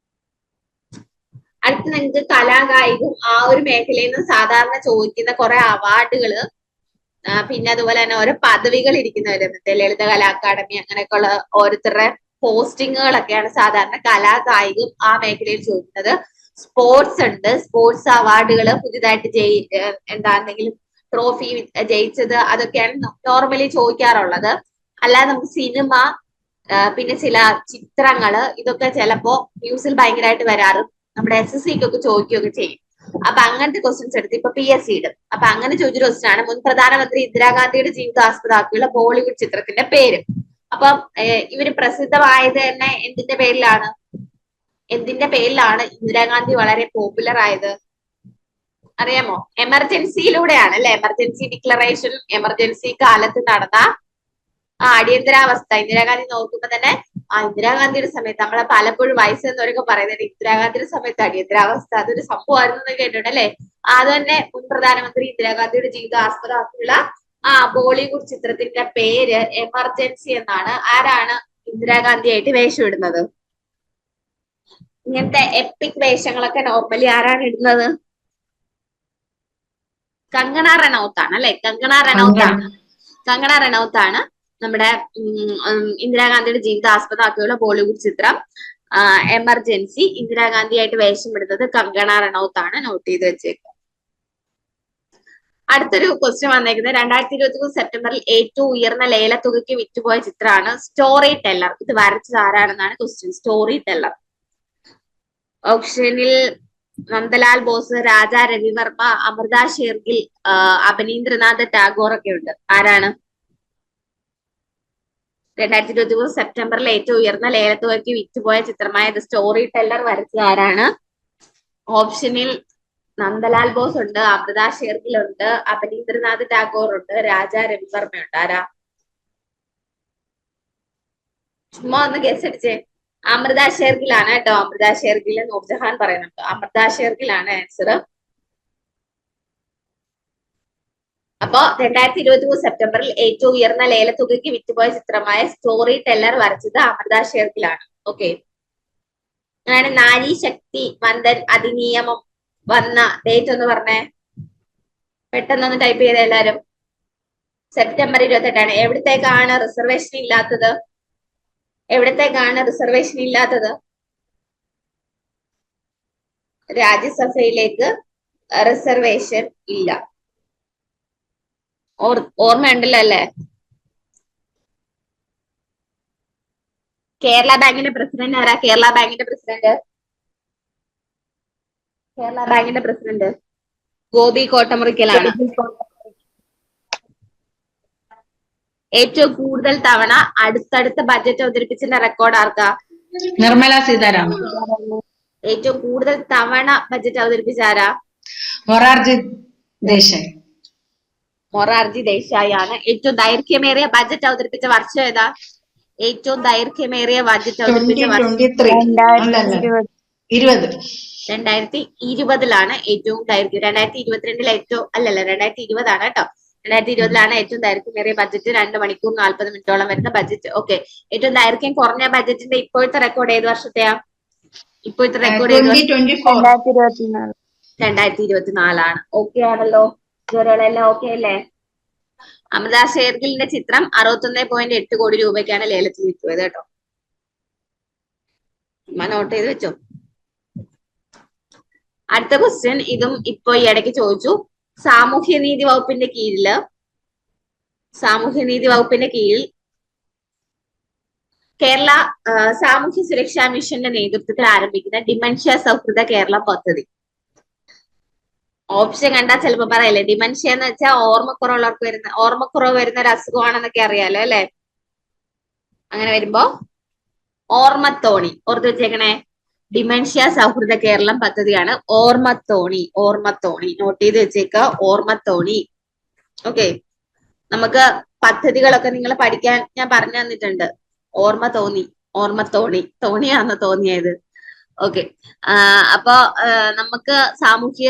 അടുത്ത നിങ്ങൾക്ക് കലാകായികം ആ ഒരു മേഖലയിൽ നിന്ന് സാധാരണ ചോദിക്കുന്ന കുറെ അവാർഡുകള്, പിന്നെ അതുപോലെ തന്നെ ഓരോ പദവികൾ ഇരിക്കുന്നവരുണ്ട്. ലളിത കലാ അക്കാദമി അങ്ങനെയൊക്കെയുള്ള ഓരോരുത്തരുടെ പോസ്റ്റിങ്ങുകളൊക്കെയാണ് സാധാരണ കലാകായികം ആ മേഖലയിൽ ചോദിക്കുന്നത്. സ്പോർട്സ് ഉണ്ട്. സ്പോർട്സ് അവാർഡുകൾ പുതിയതായിട്ട് എന്തെങ്കിലും ട്രോഫി ജയിച്ചത് അതൊക്കെയാണ് നോർമലി ചോദിക്കാറുള്ളത്. അല്ലാതെ നമുക്ക് സിനിമ, പിന്നെ ചില ചിത്രങ്ങള്, ഇതൊക്കെ ചിലപ്പോ ന്യൂസിൽ ഭയങ്കരമായിട്ട് വരാറും നമ്മുടെ SSCക്കൊക്കെ ചോദിക്കുകയൊക്കെ ചെയ്യും. അപ്പൊ അങ്ങനത്തെ ക്വസ്റ്റ്യൻസ് എടുത്ത് ഇപ്പൊ PSC ഇടും. അപ്പൊ അങ്ങനെ ചോദിച്ചൊരു ക്വസ്റ്റ്യൻ ആണ്. മുൻ പ്രധാനമന്ത്രി ഇന്ദിരാഗാന്ധിയുടെ ജീവിതാസ്പദമാക്കിയുള്ള ബോളിവുഡ് ചിത്രത്തിന്റെ പേര്. അപ്പം ഇവര് പ്രസിദ്ധമായത് തന്നെ എന്തിന്റെ പേരിലാണ് ഇന്ദിരാഗാന്ധി വളരെ പോപ്പുലർ ആയത്? അറിയാമോ? എമർജൻസിയിലൂടെയാണ് അല്ലെ? എമർജൻസി ഡിക്ലറേഷൻ, എമർജൻസി കാലത്ത് നടന്ന അടിയന്തരാവസ്ഥ. ഇന്ദിരാഗാന്ധി നോക്കുമ്പോ തന്നെ ഇന്ദിരാഗാന്ധിയുടെ സമയത്ത് നമ്മളെ പലപ്പോഴും വയസ്സെന്നവരൊക്കെ പറയുന്നത് ഇന്ദിരാഗാന്ധിയുടെ സമയത്ത് അടിയന്തരാവസ്ഥ അതൊരു സംഭവമായിരുന്നു കേട്ടിട്ടുണ്ട് അല്ലെ? അത് തന്നെ മുൻ പ്രധാനമന്ത്രി ഇന്ദിരാഗാന്ധിയുടെ ജീവിതം ആസ്പദമാക്കിയുള്ള ബോളിവുഡ് ചിത്രത്തിന്റെ പേര് എമർജൻസി എന്നാണ്. ആരാണ് ഇന്ദിരാഗാന്ധി ആയിട്ട് വേഷം ഇടുന്നത്? ഇങ്ങനത്തെ എപ്പിക് വേഷങ്ങളൊക്കെ നോർമലി ആരാണ് ഇടുന്നത്? കങ്കണ റണൌത്ത് ആണ് അല്ലെ? കങ്കണ റണൌത്ത് ആണ് നമ്മുടെ ഇന്ദിരാഗാന്ധിയുടെ ജീവിതം ആസ്പദമാക്കിയുള്ള ബോളിവുഡ് ചിത്രം എമർജൻസി. ഇന്ദിരാഗാന്ധിയായിട്ട് വേഷമിടുന്നത് കങ്കണ റണൌത്ത് ആണ്. നോട്ട് ചെയ്ത് വെച്ചേക്കുക. അടുത്തൊരു ക്വസ്റ്റ്യൻ വന്നേക്കുന്നത് 2023 സെപ്റ്റംബറിൽ ഏറ്റവും ഉയർന്ന ലേലത്തുകയ്ക്ക് വിറ്റുപോയ ചിത്രമാണ് സ്റ്റോറി ടെല്ലർ. ഇത് വരച്ചത് ആരാണെന്നാണ് ക്വസ്റ്റ്യൻ. Story teller. ഓപ്ഷനിൽ നന്ദലാൽ ബോസ്, രാജാ രവിവർമ്മ, അമൃത ഷേർഗിൽ, അപനീന്ദ്രനാഥ് ടാഗോർ ഒക്കെ ഉണ്ട്. ആരാണ്? 2023 സെപ്റ്റംബറിൽ ഏറ്റവും ഉയർന്ന ലേലത്തുകയ്ക്ക് വിറ്റുപോയ ചിത്രമായ ദ സ്റ്റോറി ടെല്ലർ വരച്ചത് ആരാണ്? ഓപ്ഷനിൽ നന്ദലാൽ ബോസ് ഉണ്ട്, അമൃത ഷേർഗിൽ ഉണ്ട്, അപനീന്ദ്രനാഥ് ടാഗോർ ഉണ്ട്, രാജാ രവിവർമ്മ ഉണ്ട്. ആരാ? ചുമ്മാ ഒന്ന് ഗസ് അടിച്ചേ. അമൃത ഷേർഗിലാണ് കേട്ടോ. അമൃത ഷേർഗിൽ നൂർജഹാൻ പറയുന്നുണ്ട്. അമൃത ഷേർഗിലാണ് ആൻസർ. അപ്പോ 2023 സെപ്റ്റംബറിൽ ഏറ്റവും ഉയർന്ന ലേലത്തുകയ്ക്ക് വിറ്റുപോയ ചിത്രമായ സ്റ്റോറി ടെല്ലർ വരച്ചത് അമൃത ഷേർഗിലാണ്. ഓക്കെ. അങ്ങനെ നാരി ശക്തി വന്ദൻ അധിനിയമം വന്ന ഡേറ്റ് ഒന്ന് പറഞ്ഞേ. പെട്ടെന്നൊന്ന് ടൈപ്പ് ചെയ്ത എല്ലാരും. സെപ്റ്റംബർ 28 എവിടത്തേക്കാണ് റിസർവേഷൻ ഇല്ലാത്തത്? എവിടത്തേക്കാണ് റിസർവേഷൻ ഇല്ലാത്തത്? രാജ്യസഭയിലേക്ക് റിസർവേഷൻ ഇല്ല. ഓർമ്മയുണ്ടല്ലോ അല്ലേ? കേരള ബാങ്കിന്റെ പ്രസിഡന്റ് ആരാ? കേരള ബാങ്കിന്റെ പ്രസിഡന്റ് ഗോപി കോട്ടമുറിക്കലാണ്. ഏറ്റവും കൂടുതൽ തവണ അടുത്തടുത്ത ബഡ്ജറ്റ് അവതരിപ്പിച്ചതിന്റെ റെക്കോർഡ് ആർക്കാ? നിർമ്മല സീതാരാമൻ. ഏറ്റവും കൂടുതൽ തവണ ബഡ്ജറ്റ് അവതരിപ്പിച്ച ആരാ? മൊറാർജി ദേശായി. മൊറാർജി ദേശായി ആണ്. ഏറ്റവും ദൈർഘ്യമേറിയ ബഡ്ജറ്റ് അവതരിപ്പിച്ച വർഷം ഏതാ? ഏറ്റവും ദൈർഘ്യമേറിയ ബഡ്ജറ്റ് അവതരിപ്പിച്ച വർഷം 2020 ഏറ്റവും ദൈർഘ്യം. 2022 ഏറ്റവും 2020 ആണ് കേട്ടോ. 2020 ഏറ്റവും ദൈർഘ്യമേറിയ ബഡ്ജറ്റ് 2 മണിക്കൂർ 40 മിനിറ്റോളം വരുന്ന ബഡ്ജറ്റ്. ഓക്കെ. ഏറ്റവും ദൈർഘ്യം കുറഞ്ഞ ബഡ്ജറ്റിന്റെ ഇപ്പോഴത്തെ റെക്കോർഡ് ഏത് വർഷത്തെയാ? ഇപ്പോഴത്തെ റെക്കോർഡ് 2024 ആണ്. ഓക്കെ ആണല്ലോ? ജോലികളെല്ലാം ഓക്കെ അല്ലേ? അമൃത ഷേർഗിലിന്റെ ചിത്രം 61.8 കോടി രൂപയ്ക്കാണ് ലേലത്തിൽ വിറ്റുപോയത് കേട്ടോ. നോട്ട് ചെയ്ത് വെച്ചോ. അടുത്ത ക്വസ്റ്റ്യൻ ഇതും ഇപ്പൊ ഈ ഇടയ്ക്ക് ചോദിച്ചു. സാമൂഹ്യനീതി വകുപ്പിന്റെ കീഴിൽ കേരള സാമൂഹ്യ സുരക്ഷാ മിഷന്റെ നേതൃത്വത്തിൽ ആരംഭിക്കുന്ന ഡിമൻഷ്യ സൗഹൃദ കേരളം പദ്ധതി. ഓപ്ഷൻ കണ്ടാൽ ചിലപ്പോ പറയല്ലേ, ഡിമൻഷ്യ എന്ന് വെച്ചാൽ ഓർമ്മക്കുറവ് വരുന്ന ഒരു അസുഖമാണെന്നൊക്കെ അറിയാലോ അല്ലെ? അങ്ങനെ വരുമ്പോ ഓർമ്മത്തോണി ഓർത്ത് വെച്ചേക്കണേ. ഡിമൻഷ്യ സൗഹൃദ കേരളം പദ്ധതിയാണ് ഓർമ്മത്തോണി. നോട്ട് ചെയ്ത് വെച്ചേക്ക. ഓർമ്മത്തോണി. ഓക്കെ. നമുക്ക് പദ്ധതികളൊക്കെ നിങ്ങൾ പഠിക്കാൻ ഞാൻ പറഞ്ഞു തന്നിട്ടുണ്ട്. തോണിയാന്ന് തോന്നിയത്. ഓക്കെ. അപ്പൊ നമുക്ക് സാമൂഹ്യ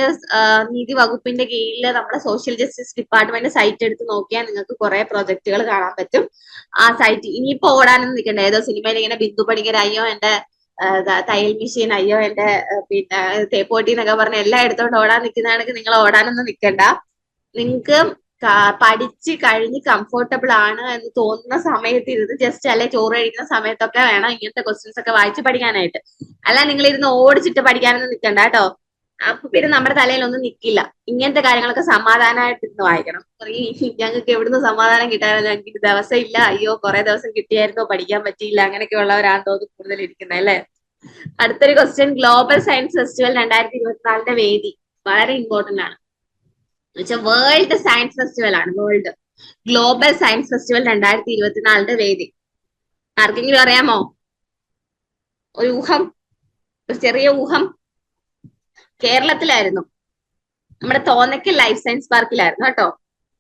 നീതി വകുപ്പിന്റെ കീഴിൽ നമ്മുടെ സോഷ്യൽ ജസ്റ്റിസ് ഡിപ്പാർട്ട്മെന്റ് സൈറ്റ് എടുത്ത് നോക്കിയാൽ നിങ്ങൾക്ക് കുറെ പ്രൊജക്ടുകൾ കാണാൻ പറ്റും. ആ സൈറ്റ് ഇനിയിപ്പോ ഓടാനൊന്നും നിൽക്കണ്ട. ഏതോ സിനിമയിൽ ഇങ്ങനെ ബിന്ദു പണിക്കർ അയ്യോ എന്റെ തയ്യൽ മെഷീൻ, അയ്യോ എന്റെ പിന്നെ തേപ്പോട്ടി എന്നൊക്കെ പറഞ്ഞ എല്ലാം എടുത്തോണ്ട് ഓടാൻ നിൽക്കുന്നതാണെങ്കിൽ നിങ്ങൾ ഓടാനൊന്നും നിൽക്കണ്ട. നിങ്ങൾക്ക് പഠിച്ച് കഴിഞ്ഞ് കംഫർട്ടബിൾ ആണ് എന്ന് തോന്നുന്ന സമയത്ത് ഇരുന്ന് ജസ്റ്റ് അല്ലെ ചോറ് കഴിക്കുന്ന സമയത്തൊക്കെ വേണം ഇങ്ങനത്തെ ക്വസ്റ്റ്യൻസ് ഒക്കെ വായിച്ച് പഠിക്കാനായിട്ട്. അല്ല നിങ്ങൾ ഇരുന്ന് ഓടിച്ചിട്ട് പഠിക്കാനൊന്നും നിൽക്കണ്ട കേട്ടോ. അപ്പൊ പിന്നെ നമ്മുടെ തലയിലൊന്നും നിൽക്കില്ല. ഇങ്ങനത്തെ കാര്യങ്ങളൊക്കെ സമാധാനമായിട്ട് ഇരുന്ന് വായിക്കണം. ഞങ്ങൾക്ക് എവിടുന്ന് സമാധാനം കിട്ടാനോ, ഞങ്ങൾക്ക് ദിവസം ഇല്ല, അയ്യോ കുറെ ദിവസം കിട്ടിയായിരുന്നോ, പഠിക്കാൻ പറ്റിയില്ല, അങ്ങനെയൊക്കെ ഉള്ളവരാണ് തോന്നുന്നു കൂടുതൽ ഇരിക്കുന്നത് അല്ലെ? അടുത്തൊരു ക്വസ്റ്റ്യൻ. ഗ്ലോബൽ സയൻസ് ഫെസ്റ്റിവൽ 2024 വേദി വളരെ ഇമ്പോർട്ടന്റ് ആണ്. വേൾഡ് സയൻസ് ഫെസ്റ്റിവൽ ആണ്. ഗ്ലോബൽ സയൻസ് ഫെസ്റ്റിവൽ 2024 വേദി ആർക്കെങ്കിലും അറിയാമോ? ഒരു ഊഹം, ഒരു ചെറിയ ഊഹം. കേരളത്തിലായിരുന്നു. നമ്മുടെ തോന്നക്കൽ ലൈഫ് സയൻസ് പാർക്കിലായിരുന്നു കേട്ടോ.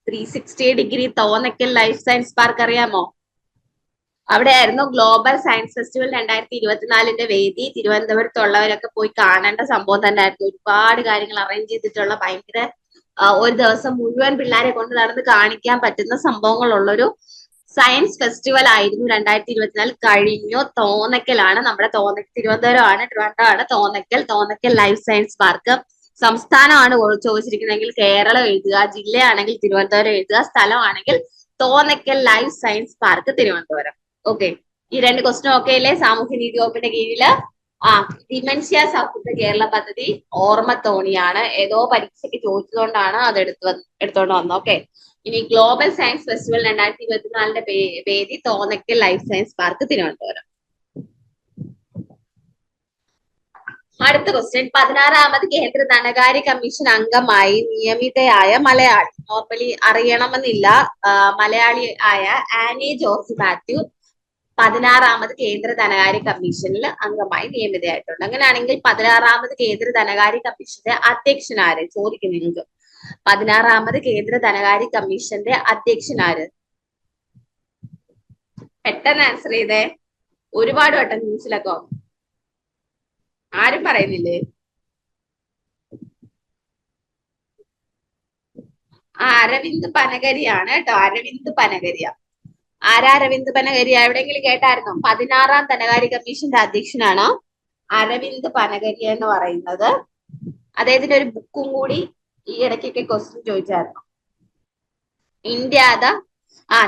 360 degree Thonnakkal life science park അറിയാമോ? അവിടെയായിരുന്നു ഗ്ലോബൽ സയൻസ് ഫെസ്റ്റിവൽ 2024 വേദി. തിരുവനന്തപുരത്തുള്ളവരൊക്കെ പോയി കാണേണ്ട സംഭവം തന്നെ ആയിരുന്നു. ഒരുപാട് കാര്യങ്ങൾ അറേഞ്ച് ചെയ്തിട്ടുള്ള ഭയങ്കര ഒരു ദിവസം മുഴുവൻ പിള്ളേരെ കൊണ്ട് നടന്ന് കാണിക്കാൻ പറ്റുന്ന സംഭവങ്ങളുള്ളൊരു സയൻസ് ഫെസ്റ്റിവൽ ആയിരുന്നു 2024 കഴിഞ്ഞു. തോന്നക്കലാണ്, നമ്മുടെ തിരുവനന്തപുരമാണ്, ട്രിവാൻഡ്രമാണ് തോന്നക്കൽ ലൈഫ് സയൻസ് പാർക്ക്. സംസ്ഥാനമാണ് ചോദിച്ചിരിക്കുന്നതെങ്കിൽ കേരളം എഴുതുക, ജില്ലയാണെങ്കിൽ തിരുവനന്തപുരം എഴുതുക, സ്ഥലമാണെങ്കിൽ Thonnakkal life science park Thiruvananthapuram. Okay, ഈ 2 ക്വസ്റ്റ്യൻ ഓക്കെ അല്ലേ? സാമൂഹ്യനീതി വകുപ്പിന്റെ കീഴില് ഡിമെൻഷ്യ സൗഹൃദ കേരള പദ്ധതി ഓർമ്മത്തോണിയാണ്. ഏതോ പരീക്ഷയ്ക്ക് ചോദിച്ചതുകൊണ്ടാണ് അത് എടുത്തോണ്ട് വന്നത്. ഓക്കെ, ഇനി ഗ്ലോബൽ സയൻസ് ഫെസ്റ്റിവൽ 2024 വേദി Thonnakkal life science park Thiruvananthapuram. അടുത്ത ക്വസ്റ്റ്യൻ, 16ാമത് കേന്ദ്ര ധനകാര്യ കമ്മീഷൻ അംഗമായി നിയമിതയായ മലയാളി. നോർമലി അറിയണമെന്നില്ല. മലയാളി ആയ ആനി ജോർജ് മാത്യു 16ാമത് കേന്ദ്ര ധനകാര്യ കമ്മീഷനിൽ അംഗമായി നിയമിതയായിട്ടുണ്ട്. അങ്ങനെയാണെങ്കിൽ 16ാമത് കേന്ദ്ര ധനകാര്യ കമ്മീഷന്റെ അധ്യക്ഷൻ ആര്? ചോദിക്കും നിങ്ങൾക്ക്. 16ാമത് കേന്ദ്ര ധനകാര്യ കമ്മീഷന്റെ അധ്യക്ഷൻ ആര്? പെട്ടെന്ന് ആൻസർ ചെയ്തേ. ഒരുപാട് വട്ടം ന്യൂസിലൊക്കെ ആരും പറയുന്നില്ലേ? അരവിന്ദ് പനഗരിയാണ് കേട്ടോ. അരവിന്ദ് പനഗരിയ. അരവിന്ദ് പനഗരിയ എവിടെയെങ്കിലും കേട്ടായിരുന്നോ? 16ാം ധനകാര്യ കമ്മീഷന്റെ അധ്യക്ഷനാണ് അരവിന്ദ് പനഗരിയ എന്ന് പറയുന്നത്. അദ്ദേഹത്തിന്റെ ഒരു ബുക്കും കൂടി ഈ ഇടയ്ക്കൊക്കെ ക്വസ്റ്റ്യൻ ചോദിച്ചായിരുന്നു.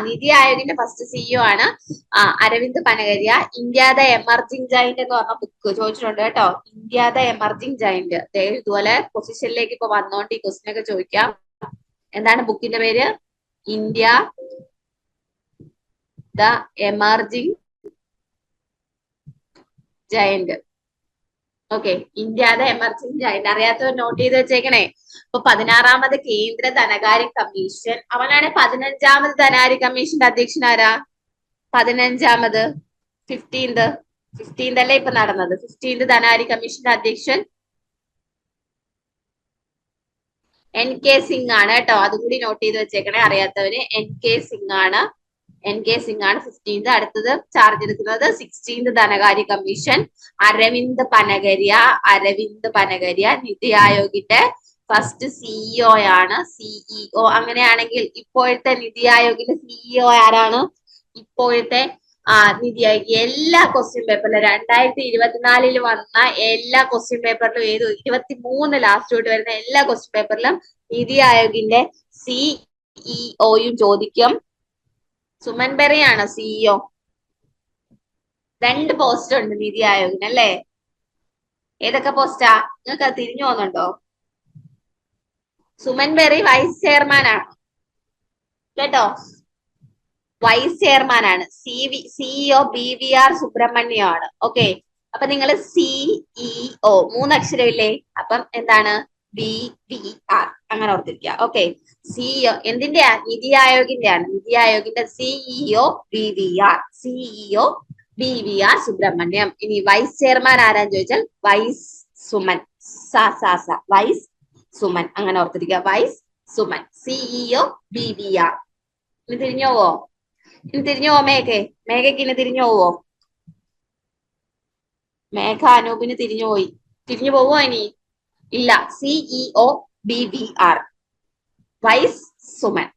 നിതി ആയോഗിന്റെ ഫസ്റ്റ് സിഇഒ ആണ് Arvind Panagariya. India the emerging giant എന്ന് പറഞ്ഞ ബുക്ക് ചോദിച്ചിട്ടുണ്ട് കേട്ടോ. India the emerging giant. ഇതുപോലെ പൊസിഷനിലേക്ക് ഇപ്പൊ വന്നോണ്ട് ഈ ക്വസ്റ്റ്യൻ ഒക്കെ ചോദിക്കാം. എന്താണ് ബുക്കിന്റെ പേര്? India the emerging giant. Okay, India the emerging giant. അറിയാത്തവർ നോട്ട് ചെയ്ത് വെച്ചേക്കണേ. ഇപ്പൊ 16ാമത് കേന്ദ്ര ധനകാര്യ കമ്മീഷൻ, അവനാണ് 15ാമത് ധനകാര്യ കമ്മീഷന്റെ അധ്യക്ഷൻ ആരാ? 15ാമത് 15th അല്ലേ ഇപ്പൊ നടന്നത്? 15th ധനകാര്യ കമ്മീഷന്റെ അധ്യക്ഷൻ NK സിംഗ് ആണ് കേട്ടോ. അതുകൂടി നോട്ട് ചെയ്ത് വെച്ചേക്കണേ അറിയാത്തവര്. NK സിംഗ് ആണ് 15th. അടുത്തത് ചാർജ് എടുക്കുന്നത് 16th ധനകാര്യ കമ്മീഷൻ അരവിന്ദ് പനഗരിയ. നിതി ആയോഗിന്റെ ഫസ്റ്റ് സിഇഒ ആണ്. സിഇഒ. അങ്ങനെയാണെങ്കിൽ ഇപ്പോഴത്തെ നിതി ആയോഗിന്റെ സിഇഒ ആരാണ്? ഇപ്പോഴത്തെ നിതി ആയോഗ് എല്ലാ ക്വസ്റ്റ്യൻ പേപ്പറിലും 2024 വന്ന എല്ലാ ക്വസ്റ്റ്യൻ പേപ്പറിലും 23 ലാസ്റ്റ് തൊട്ട് വരുന്ന എല്ലാ ക്വസ്റ്റ്യൻ പേപ്പറിലും നിതി ആയോഗിന്റെ സിഇഒയും ചോദിക്കും. സുമൻ ബെറിയാണ് സിഇഒ. 2 പോസ്റ്റ് ഉണ്ട് നിതി ആയോഗിന് അല്ലേ? ഏതൊക്കെ പോസ്റ്റാ? നിങ്ങൾക്ക് അത് തിരിഞ്ഞു പോകുന്നുണ്ടോ? സുമൻ ബെറി വൈസ് ചെയർമാൻ ആണ് കേട്ടോ. വൈസ് ചെയർമാൻ ആണ്. സിഇഒ BVR സുബ്രഹ്മണ്യം ആണ്. ഓക്കെ, അപ്പൊ നിങ്ങൾ സിഇഒ 3 അക്ഷരം ഇല്ലേ? അപ്പം എന്താണ്? BVR. അങ്ങനെ ഓർത്തിരിക്കുക. ഓക്കെ, സിഇഒ എന്തിന്റെയാ? നിതി ആയോഗിന്റെയാണ്. നിതി ആയോഗിന്റെ സിഇഒ BVR സുബ്രഹ്മണ്യം. ഇനി വൈസ് ചെയർമാൻ ആരാന്ന് ചോദിച്ചാൽ വൈസ് സുമൻ. വൈസ് സുമൻ. അങ്ങനെ ഓർത്തിരിക്കുക. വൈസ് സുമൻ. CEO BVR. ഇനി തിരിഞ്ഞു പോവോ? മേഘയ്ക്ക് ഇനി തിരിഞ്ഞു പോവോ? മേഘ അനൂപിന് തിരിഞ്ഞു പോവോ ഇനി? ഇല്ല. CEO BVR. വൈസ് സുമൻ.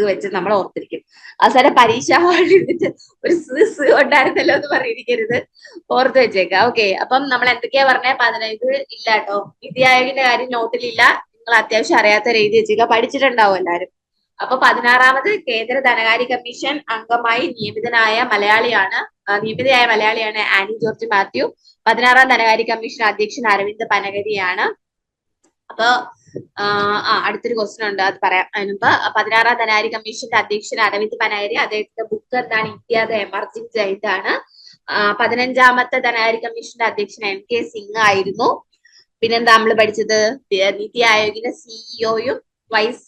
വെച്ച് നമ്മൾ ഓർത്തിരിക്കും. അവസാനം പരീക്ഷ ഹാളിട്ട് ഒരു ഉണ്ടായിരുന്നല്ലോ എന്ന് പറഞ്ഞിരിക്കരുത്, ഓർത്ത് വെച്ചേക്കാം. ഓക്കെ, അപ്പം നമ്മൾ എന്തൊക്കെയാ പറഞ്ഞേ? 15 ഇല്ല കേട്ടോ. നിതി ആയോഗിന്റെ കാര്യം നോട്ടിലില്ല. നിങ്ങൾ അത്യാവശ്യം അറിയാത്തവർ എഴുതി വെച്ചേക്കുക. പഠിച്ചിട്ടുണ്ടാവും എല്ലാവരും. അപ്പൊ 16ാമത് കേന്ദ്ര ധനകാര്യ കമ്മീഷൻ അംഗമായി നിയമിതയായ മലയാളിയാണ് ആനി ജോർജ് മാത്യു. 16ാം ധനകാര്യ കമ്മീഷൻ അധ്യക്ഷൻ അരവിന്ദ് പനഗരിയാണ്. അപ്പൊ അടുത്തൊരു ക്വസ്റ്റ്യൻ ഉണ്ട്, അത് പറയാം. അതിനുമ്പ് 16ാം ധനകാര്യ കമ്മീഷന്റെ അധ്യക്ഷൻ അരവിന്ദ് പനഗരി. അദ്ദേഹത്തിന്റെ ബുക്ക് എന്താണ്? ഇന്ത്യ ദ എമർജിംഗ് ജയന്റ് ആണ്. 15ാമത്തെ ധനകാര്യ കമ്മീഷന്റെ അധ്യക്ഷൻ NK സിംഗ് ആയിരുന്നു. പിന്നെന്താ നമ്മൾ പഠിച്ചത്? നിതി ആയോഗിന്റെ സിഇഒയും വൈസ്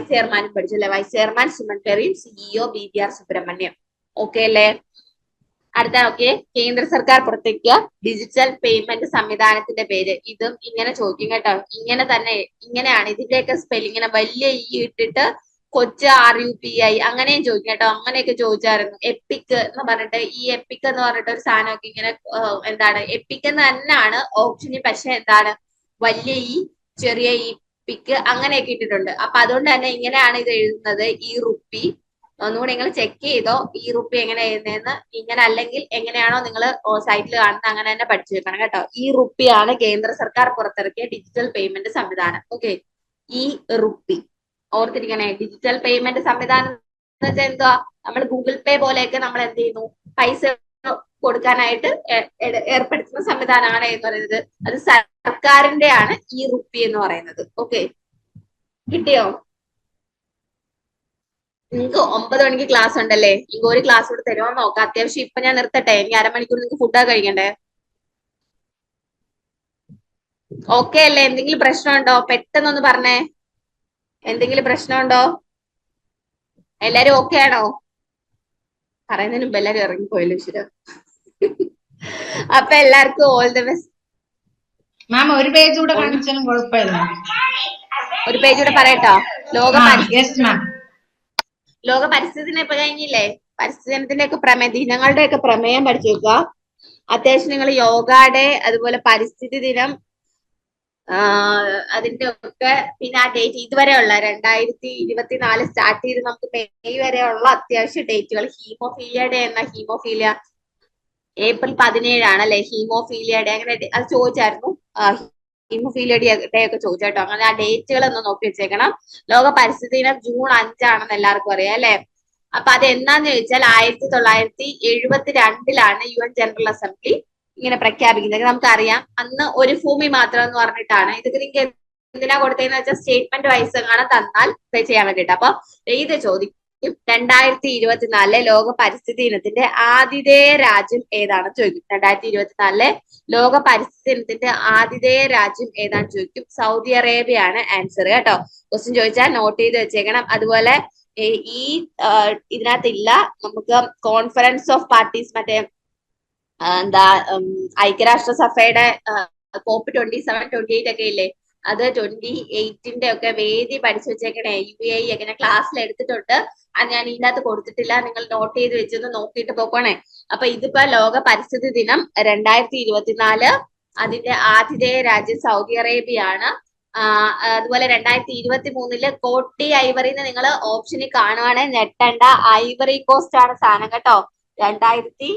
ചെയർമാനും പഠിച്ചല്ലേ? വൈസ് ചെയർമാൻ സുമൻ ബെറിയും സിഇഒ BVR സുബ്രഹ്മണ്യം. ഓക്കെ അല്ലേ? അടുത്ത ഓക്കെ, കേന്ദ്ര സർക്കാർ പുറത്തേക്ക് ഡിജിറ്റൽ പേയ്മെന്റ് സംവിധാനത്തിന്റെ പേര്. ഇതും ഇങ്ങനെ ചോദിക്കും കേട്ടോ. ഇങ്ങനെയാണ് ഇതിന്റെയൊക്കെ സ്പെല്ലിങ്ങനെ വലിയ ഇ ഇട്ടിട്ട് കൊച്ചു RUPI അങ്ങനെയും ചോദിക്കും കേട്ടോ. അങ്ങനെയൊക്കെ ചോദിച്ചായിരുന്നു. എപ്പിക് എന്ന് പറഞ്ഞിട്ട്, ഈ എപ്പിക് എന്ന് പറഞ്ഞിട്ട് ഒരു സാധനമൊക്കെ ഇങ്ങനെ എന്താണ് എപ്പിക് എന്ന് തന്നെയാണ് ഓപ്ഷനിൽ. പക്ഷെ എന്താണ് വലിയ ഈ ചെറിയ ഈ പിക്ക് അങ്ങനെയൊക്കെ ഇട്ടിട്ടുണ്ട്. അപ്പൊ അതുകൊണ്ട് തന്നെ ഇങ്ങനെയാണ് ഇത് എഴുതുന്നത്. ഈ റുപ്പി ഒന്നുകൂടി നിങ്ങൾ ചെക്ക് ചെയ്തോ ഈ റുപ്പി എങ്ങനെ എഴുതുന്നതെന്ന്. ഇങ്ങനെ അല്ലെങ്കിൽ എങ്ങനെയാണോ നിങ്ങൾ സൈറ്റിൽ കാണുന്നത് അങ്ങനെ തന്നെ പഠിച്ചു വെക്കണം കേട്ടോ. ഈ റുപ്പിയാണ് കേന്ദ്ര സർക്കാർ പുറത്തിറക്കിയ ഡിജിറ്റൽ പേയ്മെന്റ് സംവിധാനം. ഓക്കെ, ഈ റുപ്പി ഓർത്തിരിക്കണേ. ഡിജിറ്റൽ പേയ്മെന്റ് സംവിധാനം എന്ന് വെച്ചാൽ എന്തുവാ, നമ്മൾ ഗൂഗിൾ പേ പോലെയൊക്കെ നമ്മൾ എന്ത് ചെയ്യുന്നു, പൈസ കൊടുക്കാനായിട്ട് ഏർപ്പെടുത്തുന്ന സംവിധാനമാണ് എന്ന് പറയുന്നത്. അത് സർക്കാരിന്റെ ആണ് ഈ റുപ്പി എന്ന് പറയുന്നത്. ഓക്കെ, കിട്ടിയോ? നിങ്ങൾക്ക് 9 മണിക്ക് ക്ലാസ് ഉണ്ടല്ലേ? നിങ്ങൾക്ക് ഒരു ക്ലാസ് കൂടെ തരുമോ നോക്കാം. അത്യാവശ്യം ഇപ്പൊ ഞാൻ നിർത്തട്ടെ, ഇനി അരമണിക്കൂർ നിങ്ങൾക്ക് ഫുഡൊക്കെ കഴിക്കണ്ടേ? ഓക്കെ അല്ലേ? എന്തെങ്കിലും പ്രശ്നമുണ്ടോ? പെട്ടെന്നൊന്ന് പറഞ്ഞേ, എന്തെങ്കിലും പ്രശ്നമുണ്ടോ? എല്ലാരും ഓക്കെ ആണോ? പറയുന്നതിന് മുമ്പ് എല്ലാരും ഇറങ്ങിപ്പോയല്ലോ ഈശ്വര. അപ്പൊ എല്ലാവർക്കും ഓൾ ദ ബെസ്റ്റ്. മാം ഒരു പേജ് കൂടെ കാണിച്ചാലും കുഴപ്പമില്ല. ഒരു പേജ് കൂടെ പറയട്ടോ. Yes ma'am. ലോക പരിസ്ഥിതി ദിനം ഇപ്പൊ കഴിഞ്ഞില്ലേ? പരിസ്ഥിതി ദിനത്തിന്റെ ഒക്കെ ദിനങ്ങളുടെ ഒക്കെ പ്രമേയം പഠിച്ചു വെക്കുക. അത്യാവശ്യം നിങ്ങൾ യോഗ ഡേ, അതുപോലെ പരിസ്ഥിതി ദിനം, അതിന്റെ ഒക്കെ പിന്നെ ആ ഡേറ്റ് ഇതുവരെയുള്ള 2024 സ്റ്റാർട്ട് ചെയ്ത് നമുക്ക് മെയ് വരെയുള്ള അത്യാവശ്യ ഡേറ്റുകൾ. ഹീമോഫീലിയ ഡേ എന്ന ഹീമോഫീലിയ ഏപ്രിൽ 17 അല്ലെ ഹീമോഫീലിയ ഡേ, അങ്ങനെ അത് ചോദിച്ചായിരുന്നു. ഹീമോഫീലിയ ഡേ ഒക്കെ ചോദിച്ചേട്ടോ. അങ്ങനെ ആ ഡേറ്റുകൾ ഒന്ന് നോക്കി വെച്ചേക്കണം. ലോക പരിസ്ഥിതി ദിനം ജൂൺ 5 എല്ലാവർക്കും അറിയാം അല്ലെ? അപ്പൊ അത് എന്നാന്ന് ചോദിച്ചാൽ 1972 UN ജനറൽ അസംബ്ലി ഇങ്ങനെ പ്രഖ്യാപിക്കുന്നത്. നമുക്കറിയാം അന്ന് ഒരു ഭൂമി മാത്രം എന്ന് പറഞ്ഞിട്ടാണ്. ഇതൊക്കെ നിങ്ങൾക്ക് എന്തിനാ കൊടുത്തതെന്ന് വെച്ചാൽ സ്റ്റേറ്റ്മെന്റ് വൈസ് എങ്ങാനും തന്നാൽ ചെയ്യാൻ വേണ്ടിട്ട്. അപ്പൊ ഇത് ചോദിക്കും, 2024 ലോക പരിസ്ഥിതി ദിനത്തിന്റെ ആതിഥേയ രാജ്യം ഏതാണെന്ന് ചോദിക്കും. 2024 ലോക പരിസ്ഥിതി ദിനത്തിന്റെ ആതിഥേയ രാജ്യം ഏതാണെന്ന് ചോദിക്കും. സൗദി അറേബ്യയാണ് ആൻസർ കേട്ടോ. ക്വസ്റ്റ്യൻ ചോദിച്ചാൽ നോട്ട് ചെയ്ത് വെച്ചേക്കണം. അതുപോലെ ഈ ഇതിനകത്തില്ല, നമുക്ക് കോൺഫറൻസ് ഓഫ് പാർട്ടീസ് മറ്റേ എന്താ ഐക്യരാഷ്ട്രസഭയുടെ കോപ്പ് 27, 28 ഒക്കെ ഇല്ലേ, അത് 28ന്റെ ഒക്കെ വേദി പഠിച്ചു വെച്ചേക്കണേ. UAE ഒക്കെ ക്ലാസ്സിൽ എടുത്തിട്ടുണ്ട്. അത് ഞാൻ ഇതിനകത്ത് കൊടുത്തിട്ടില്ല, നിങ്ങൾ നോട്ട് ചെയ്ത് വെച്ചൊന്ന് നോക്കിയിട്ട് പോക്കണേ. അപ്പൊ ഇതിപ്പോ ലോക പരിസ്ഥിതി ദിനം 2024, അതിന്റെ ആതിഥേയ രാജ്യം സൗദി അറേബ്യയാണ്. അതുപോലെ 2023 കോട്ടി ഐവറിന്ന് നിങ്ങൾ ഓപ്ഷനിൽ കാണുവാണെങ്കിൽ ഞെട്ടണ്ട, ഐവറി കോസ്റ്റ് ആണ് സാധനം കേട്ടോ. 2023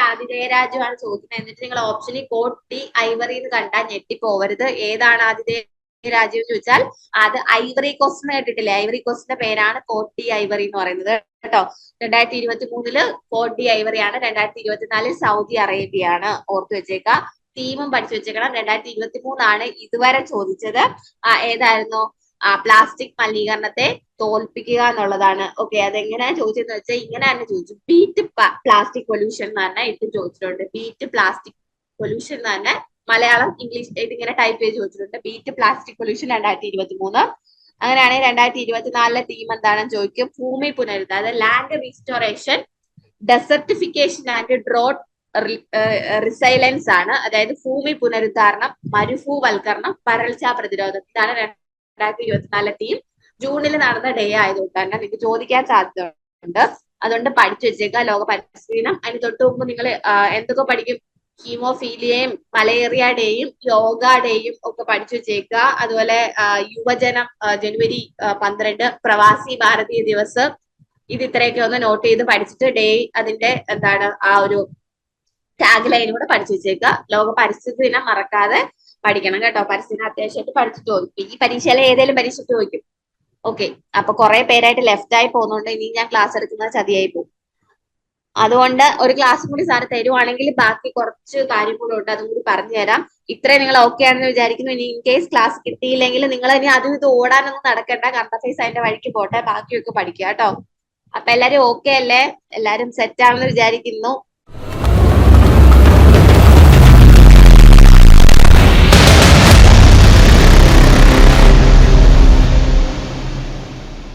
ആതിഥേയ രാജ്യമാണ് ചോദിക്കുന്നത്. എന്നിട്ട് നിങ്ങൾ ഓപ്ഷനിൽ കോട്ടി ഐവറി എന്ന് കണ്ടാൽ ഞെട്ടിപ്പോവരുത്. ഏതാണ് ആതിഥേയ രാജ്യം എന്ന് ചോദിച്ചാൽ അത് ഐവറി കോസ്റ്റ് എന്ന് കേട്ടിട്ടില്ലേ? ഐവറി കോസ്റ്റിന്റെ പേരാണ് കോട്ടി ഐവറി എന്ന് പറയുന്നത് കേട്ടോ. 2023 കോട്ടി ഐവറിയാണ്. 2024 സൗദി അറേബ്യയാണ്. ഓർത്തു വെച്ചേക്കാം. തീമും പഠിച്ചു വെച്ചേക്കണം. 2023 ഇതുവരെ ചോദിച്ചത് ഏതായിരുന്നു? പ്ലാസ്റ്റിക് മലിനീകരണത്തെ തോൽപ്പിക്കുക എന്നുള്ളതാണ്. ഓക്കെ, അതെങ്ങനെയാ ചോദിച്ചതെന്ന് വെച്ചാൽ ഇങ്ങനെ തന്നെ ചോദിച്ചു. ബീറ്റ് പ്ലാസ്റ്റിക് പൊല്യൂഷൻ എന്ന് തന്നെ ഇട്ട് ചോദിച്ചിട്ടുണ്ട്. ബീറ്റ് പ്ലാസ്റ്റിക് പൊല്യൂഷൻ എന്ന് തന്നെ മലയാളം ഇംഗ്ലീഷ് ഇതിങ്ങനെ ടൈപ്പ് ചെയ്ത് ചോദിച്ചിട്ടുണ്ട്. Beat plastic pollution 2023. അങ്ങനെയാണെങ്കിൽ 2024 തീം എന്താണെന്ന് ചോദിക്കും. ഭൂമി പുനരുദ്ധാരണം, അതായത് land restoration, desertification and drought resilience ആണ്. അതായത് ഭൂമി പുനരുദ്ധാരണം, മരുഭൂവൽക്കരണം, വരൾച്ച പ്രതിരോധം. ഇതാണ് 2024 തീം. ജൂണിൽ നടന്ന ഡേ ആയതുകൊണ്ട് തന്നെ നിങ്ങൾക്ക് ചോദിക്കാൻ സാധ്യതയുണ്ട്. അതുകൊണ്ട് പഠിച്ചു വെച്ചേക്കുക. ലോക പരിസ്ഥിതി ദിനം. അതിന് തൊട്ട് മുമ്പ് നിങ്ങൾ എന്തൊക്കെ പഠിക്കും? ഹീമോഫീലിയയും മലേറിയ ഡേയും യോഗ ഡേയും ഒക്കെ പഠിച്ചു വെച്ചേക്കുക. അതുപോലെ യുവജനം ജനുവരി 12, പ്രവാസി ഭാരതീയ ദിവസ്, ഇത് ഇത്രയൊക്കെ ഒന്ന് നോട്ട് ചെയ്ത് പഠിച്ചിട്ട് ഡേ അതിന്റെ എന്താണ് ആ ഒരു ടാഗ് ലൈനും കൂടെ പഠിച്ചു വെച്ചേക്കുക. ലോക പരിസ്ഥിതി ദിനം മറക്കാതെ പഠിക്കണം കേട്ടോ. പരിസ്ഥിതി അത്യാവശ്യമായിട്ട് പഠിച്ചിട്ട് ചോദിക്കും. ഈ പരീക്ഷയിലെ ഏതെങ്കിലും പരീക്ഷ ചോദിക്കും. ഓക്കെ, അപ്പൊ കുറെ പേരായിട്ട് ലെഫ്റ്റ് ആയി പോകുന്നുണ്ട്. ഇനി ഞാൻ ക്ലാസ് എടുക്കുന്നത് ചതിയായി പോകും. അതുകൊണ്ട് ഒരു ക്ലാസ്സും കൂടി സാറ് തരുവാണെങ്കിൽ ബാക്കി കുറച്ച് കാര്യം കൂടെ ഉണ്ട്, അതും കൂടി പറഞ്ഞു തരാം. ഇത്രയും നിങ്ങൾ ഓക്കെ ആണെന്ന് വിചാരിക്കുന്നു. ഇനി ഇൻ കേസ് ക്ലാസ് കിട്ടിയില്ലെങ്കിൽ നിങ്ങൾ ഇനി അതും ഇത് ഓടാനൊന്നും നടക്കണ്ട. കറണ്ട് അഫയേഴ്സ് അതിന്റെ വഴിക്ക് പോട്ടെ, ബാക്കിയൊക്കെ പഠിക്കുക കേട്ടോ. അപ്പൊ എല്ലാരും ഓക്കെ അല്ലേ? എല്ലാരും സെറ്റ് ആണെന്ന് വിചാരിക്കുന്നു.